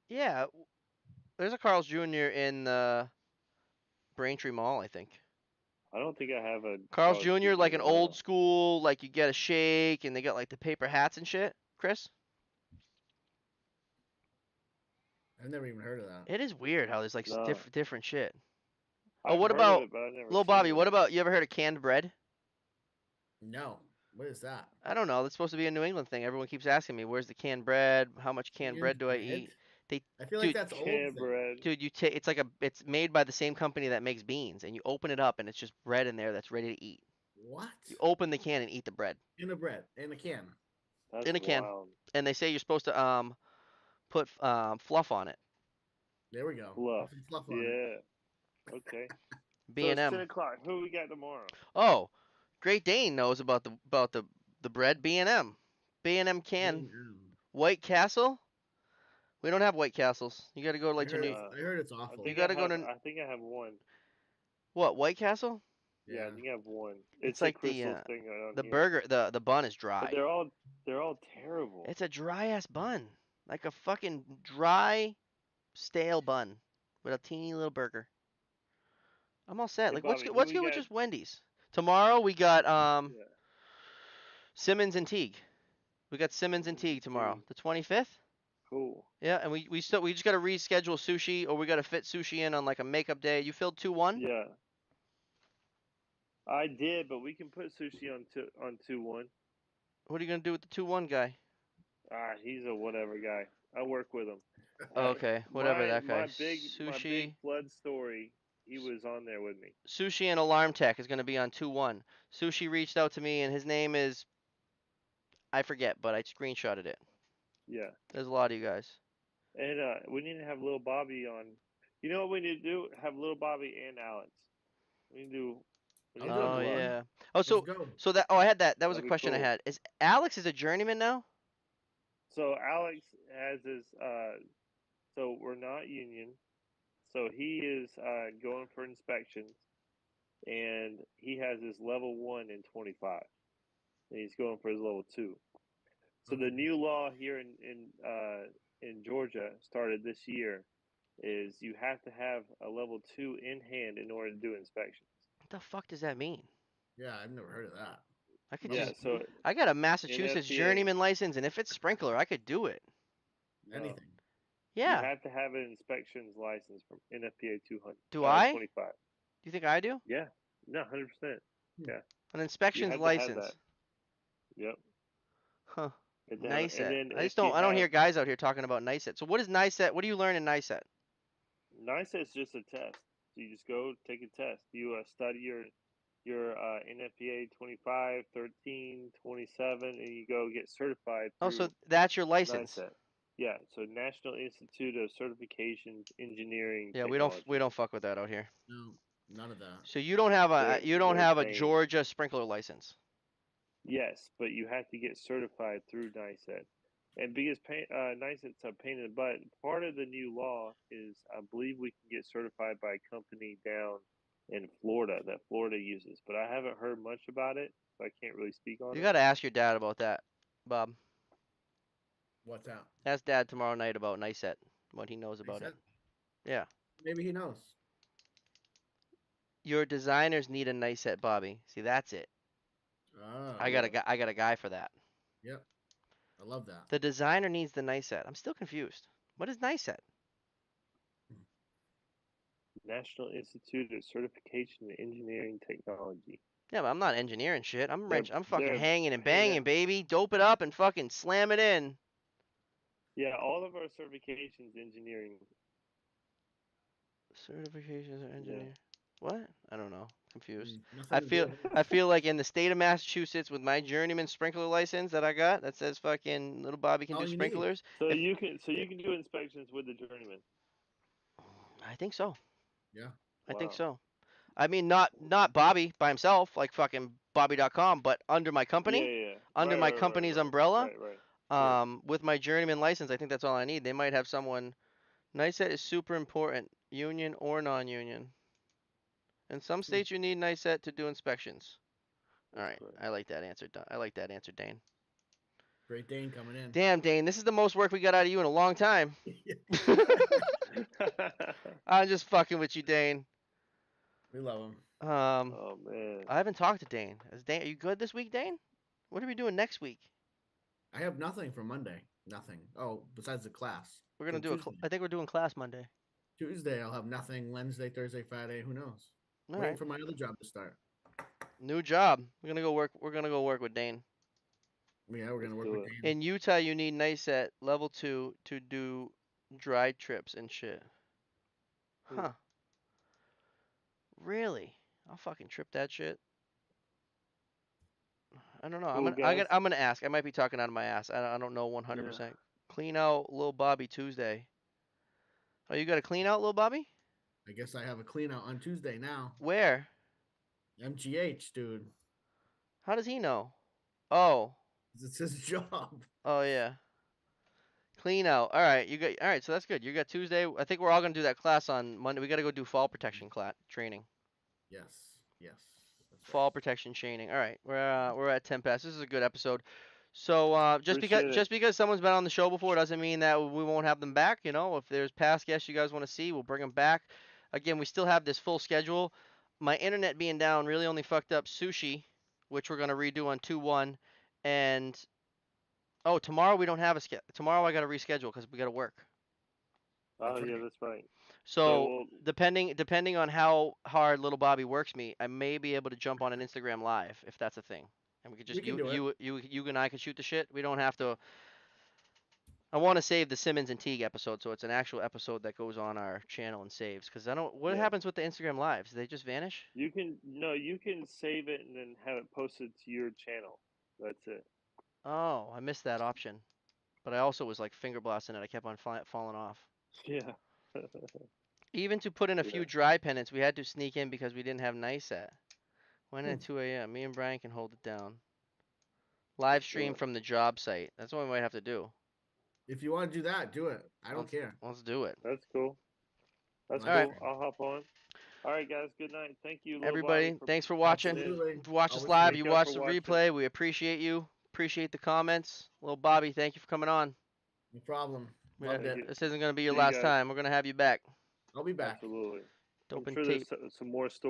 Yeah, there's a Carl's Jr. in Braintree Mall, I think. I don't think I have a Carl's Carl's Jr. like Jr. an in my old house. school, like you get a shake, and they got like the paper hats and shit. Chris, I've never even heard of that. it is weird how there's like No, different shit. Oh, I've what heard of about it, but I've never Lil seen Bobby? one. What about you ever heard of canned bread? No. What is that? I don't know. That's supposed to be a New England thing. Everyone keeps asking me, "Where's the canned bread? How much canned bread Canned do I bread? eat?" They, I feel like dude, that's old Canned thing. bread. dude, you take it's like it's made by the same company that makes beans, and you open it up, and it's just bread in there that's ready to eat. You What? open the can and eat the bread In a bread, in a can. in That's a can, wild. and they say you're supposed to put fluff on it. There we go. Put Fluff. some fluff on it. Yeah. Okay. B So and it's 10 M. o'clock. Who we got tomorrow? Oh, Great Dane knows about the bread. B&M. B&M can. B&M. White Castle. We don't have White Castles. You got to go I like to heard New. it's. I heard it's I You awful. think got I to go have. to I think I have one. what? White Castle? Yeah, I Yeah. think I have one. It's It's a like the crystal thing right on the here. burger. The bun is But dry. they're all terrible. It's a dry ass bun, like a fucking dry stale bun with a teeny little burger. I'm all set. Hey Like what's Bobby, good? who What's we good with got? just Wendy's? Tomorrow we got Yeah, Simmons and Teague. We got Simmons and Simmons Teague and tomorrow, tea. the 25th. Cool. Yeah, and we just got to reschedule sushi, or we got to fit sushi in on like a makeup day. You filled 2-1. Yeah, I did, but we can put sushi on 2-1. What are you gonna do with the 2-1 guy? Ah, he's a whatever guy. I work with him. Okay, whatever My that guy. my big Sushi, flood story. He was on there with me. sushi and alarm tech is gonna be on 2-1. Sushi reached out to me, and his name is I forget, but I screenshotted it. Yeah, There's a lot of you guys. and we need to have little Bobby on. You know what we need to do? Have little Bobby and Alex. We need to do. We need I'm to do doing Oh it, vlog. man. yeah. Oh Let's so go. so that I had that. That was a That'd be question I cool. had. Is Alex is a journeyman now? So Alex has his. So we're not union. So he is going for inspections, and he has his level 1 in 25, and he's going for his level 2. So the Okay. new law here in Georgia started this year is you have to have a level 2 in hand in order to do inspections. What the fuck does that mean? Yeah, I've never heard of that. I could Yeah, Level just so two, I got a Massachusetts NFPA, journeyman license, and if it's sprinkler, I could do it. no, anything. you Yeah. have to have an inspections license from NFPA 200 Do I? Do 25. you think I do? Yeah, no, 100%. Hmm. Yeah, An you inspections have to have license. that. Yep. Huh. And NICET. then I if just you don't. I don't have hear guys out here talking about NICET. So what is NICET? What do you learn in NICET? NICE is just a test. So you just go take a test. You study your NFPA 25, 13, 27, and you go get certified Oh, so through that's your license. NICET. Yeah, so National Institute of Certifications Engineering Yeah, we Technology. don't fuck with that out here. No, none of that. So you don't They're have a paying. Georgia sprinkler license. Yes, but you have to get certified through NICET. And because NICET's a pain in the butt, part of the new law is I believe we can get certified by a company down in Florida that Florida uses, but I haven't heard much about it, so I can't really speak on You it. got to ask your dad about that, Bob. What's that? Ask dad tomorrow night about NICET, what he knows He about it. said Yeah. maybe he knows. Your designers need a NICET, Bobby. See, that's it. Oh, Yeah. I got a guy for that. yep. I love that. The designer needs the NICET. I'm still confused. What is NICET? National Institute of Certification in Engineering Technology. Yeah, but I'm not engineering shit. I'm They're wrench. I'm fucking they're hanging and hey banging, man. baby. Dope it up and fucking slam it in. Yeah, all of our certifications engineering. Certifications or Yeah. engineer. What? I don't know. Confused. Nothing to do. I feel like in the state of Massachusetts with my journeyman sprinkler license that I got that says fucking little Bobby can All do you need. sprinklers. So If you can do inspections with the journeyman. I think so. Yeah. I think Wow. so. I mean not Bobby by himself like fucking Bobby.com, but Yeah, yeah, yeah. under my company's umbrella, Right. Yeah. with my journeyman license, I think that's all I need. They might have someone. NICET is super important, union or non-union. In some states, you need NICET to do inspections. All That's right, correct. I like that answer. I like that answer, Dane. Great Dane coming in. Damn, Dane, this is the most work we got out of you in a long time. I'm just fucking with you, Dane. We love him. Oh man. I haven't talked to Dane. Are you good this week, Dane? What are we doing next week? I have nothing for Monday. Nothing. Oh, besides the class. We're gonna So do Tuesday. I think we're doing class Monday. Tuesday I'll have nothing. Wednesday, Thursday, Friday. Who knows? All Waiting right. for my other job to start. New job. We're gonna go work. We're gonna go work with Dane. Yeah, we're Let's gonna work do with it. Dane. In Utah, you need NICET level 2 to do dry trips and shit. Huh? Really? I'll fucking trip that shit. I don't know. Cool guys. I'm gonna ask. I might be talking out of my ass. I don't know Yeah. 100%. Clean out Lil Bobby Tuesday. Oh, you got to clean out Lil Bobby? I guess I have a clean out on Tuesday now. Where? MGH, dude. How does he know? Oh. It's his job. Oh yeah. Clean out. All right, you got. All right, so that's good. You got Tuesday. I think we're all gonna do that class on Monday. We got to go do fall protection class training. Yes. Yes. That's Fall right. protection training. All right, we're at 10 past. This is a good episode. So Appreciate it. just because someone's been on the show before doesn't mean that we won't have them back. You know, if there's past guests you guys want to see, we'll bring them back. Again, we still have this full schedule. My internet being down really only fucked up sushi, which we're gonna redo on 2-1, and oh, tomorrow we don't have a tomorrow I gotta reschedule because we gotta work. Oh That's yeah, right. that's right. So So depending on how hard little Bobby works me, I may be able to jump on an Instagram live if that's a thing, and we could We just can do it. you and I could shoot the shit. We don't have to. I want to save the Simmons and Teague episode, so it's an actual episode that goes on our channel and saves. Because I don't. What yeah, happens with the Instagram lives? Do they just vanish? you can you can save it and then have it posted to your channel. That's it. Oh, I missed that option. But I also was like finger blasting it. I kept on falling off. Yeah. Even to put in a few Yeah. dry pennants, we had to sneak in because we didn't have nice at. Went in at 2 a.m. Me and Brian can hold it down. Live Let's do stream it. from the job site. That's what we might have to do. If you want to do that, do it. I don't care. Let's do it. That's cool. That's All right, cool. I'll hop on. All right, guys. Good night. Thank you, little Bobby, everybody. for Thanks for watching. popping in. Absolutely. If you watch us Always live, fun. you Thank y'all watch for the watching. replay. We appreciate you. Appreciate the comments. Little Bobby, thank you for coming on. No problem. Loved it. This isn't gonna be your See you last guys. time. We're gonna have you back. I'll be back. Absolutely. I'm Dope and sure there's tape. some more stories.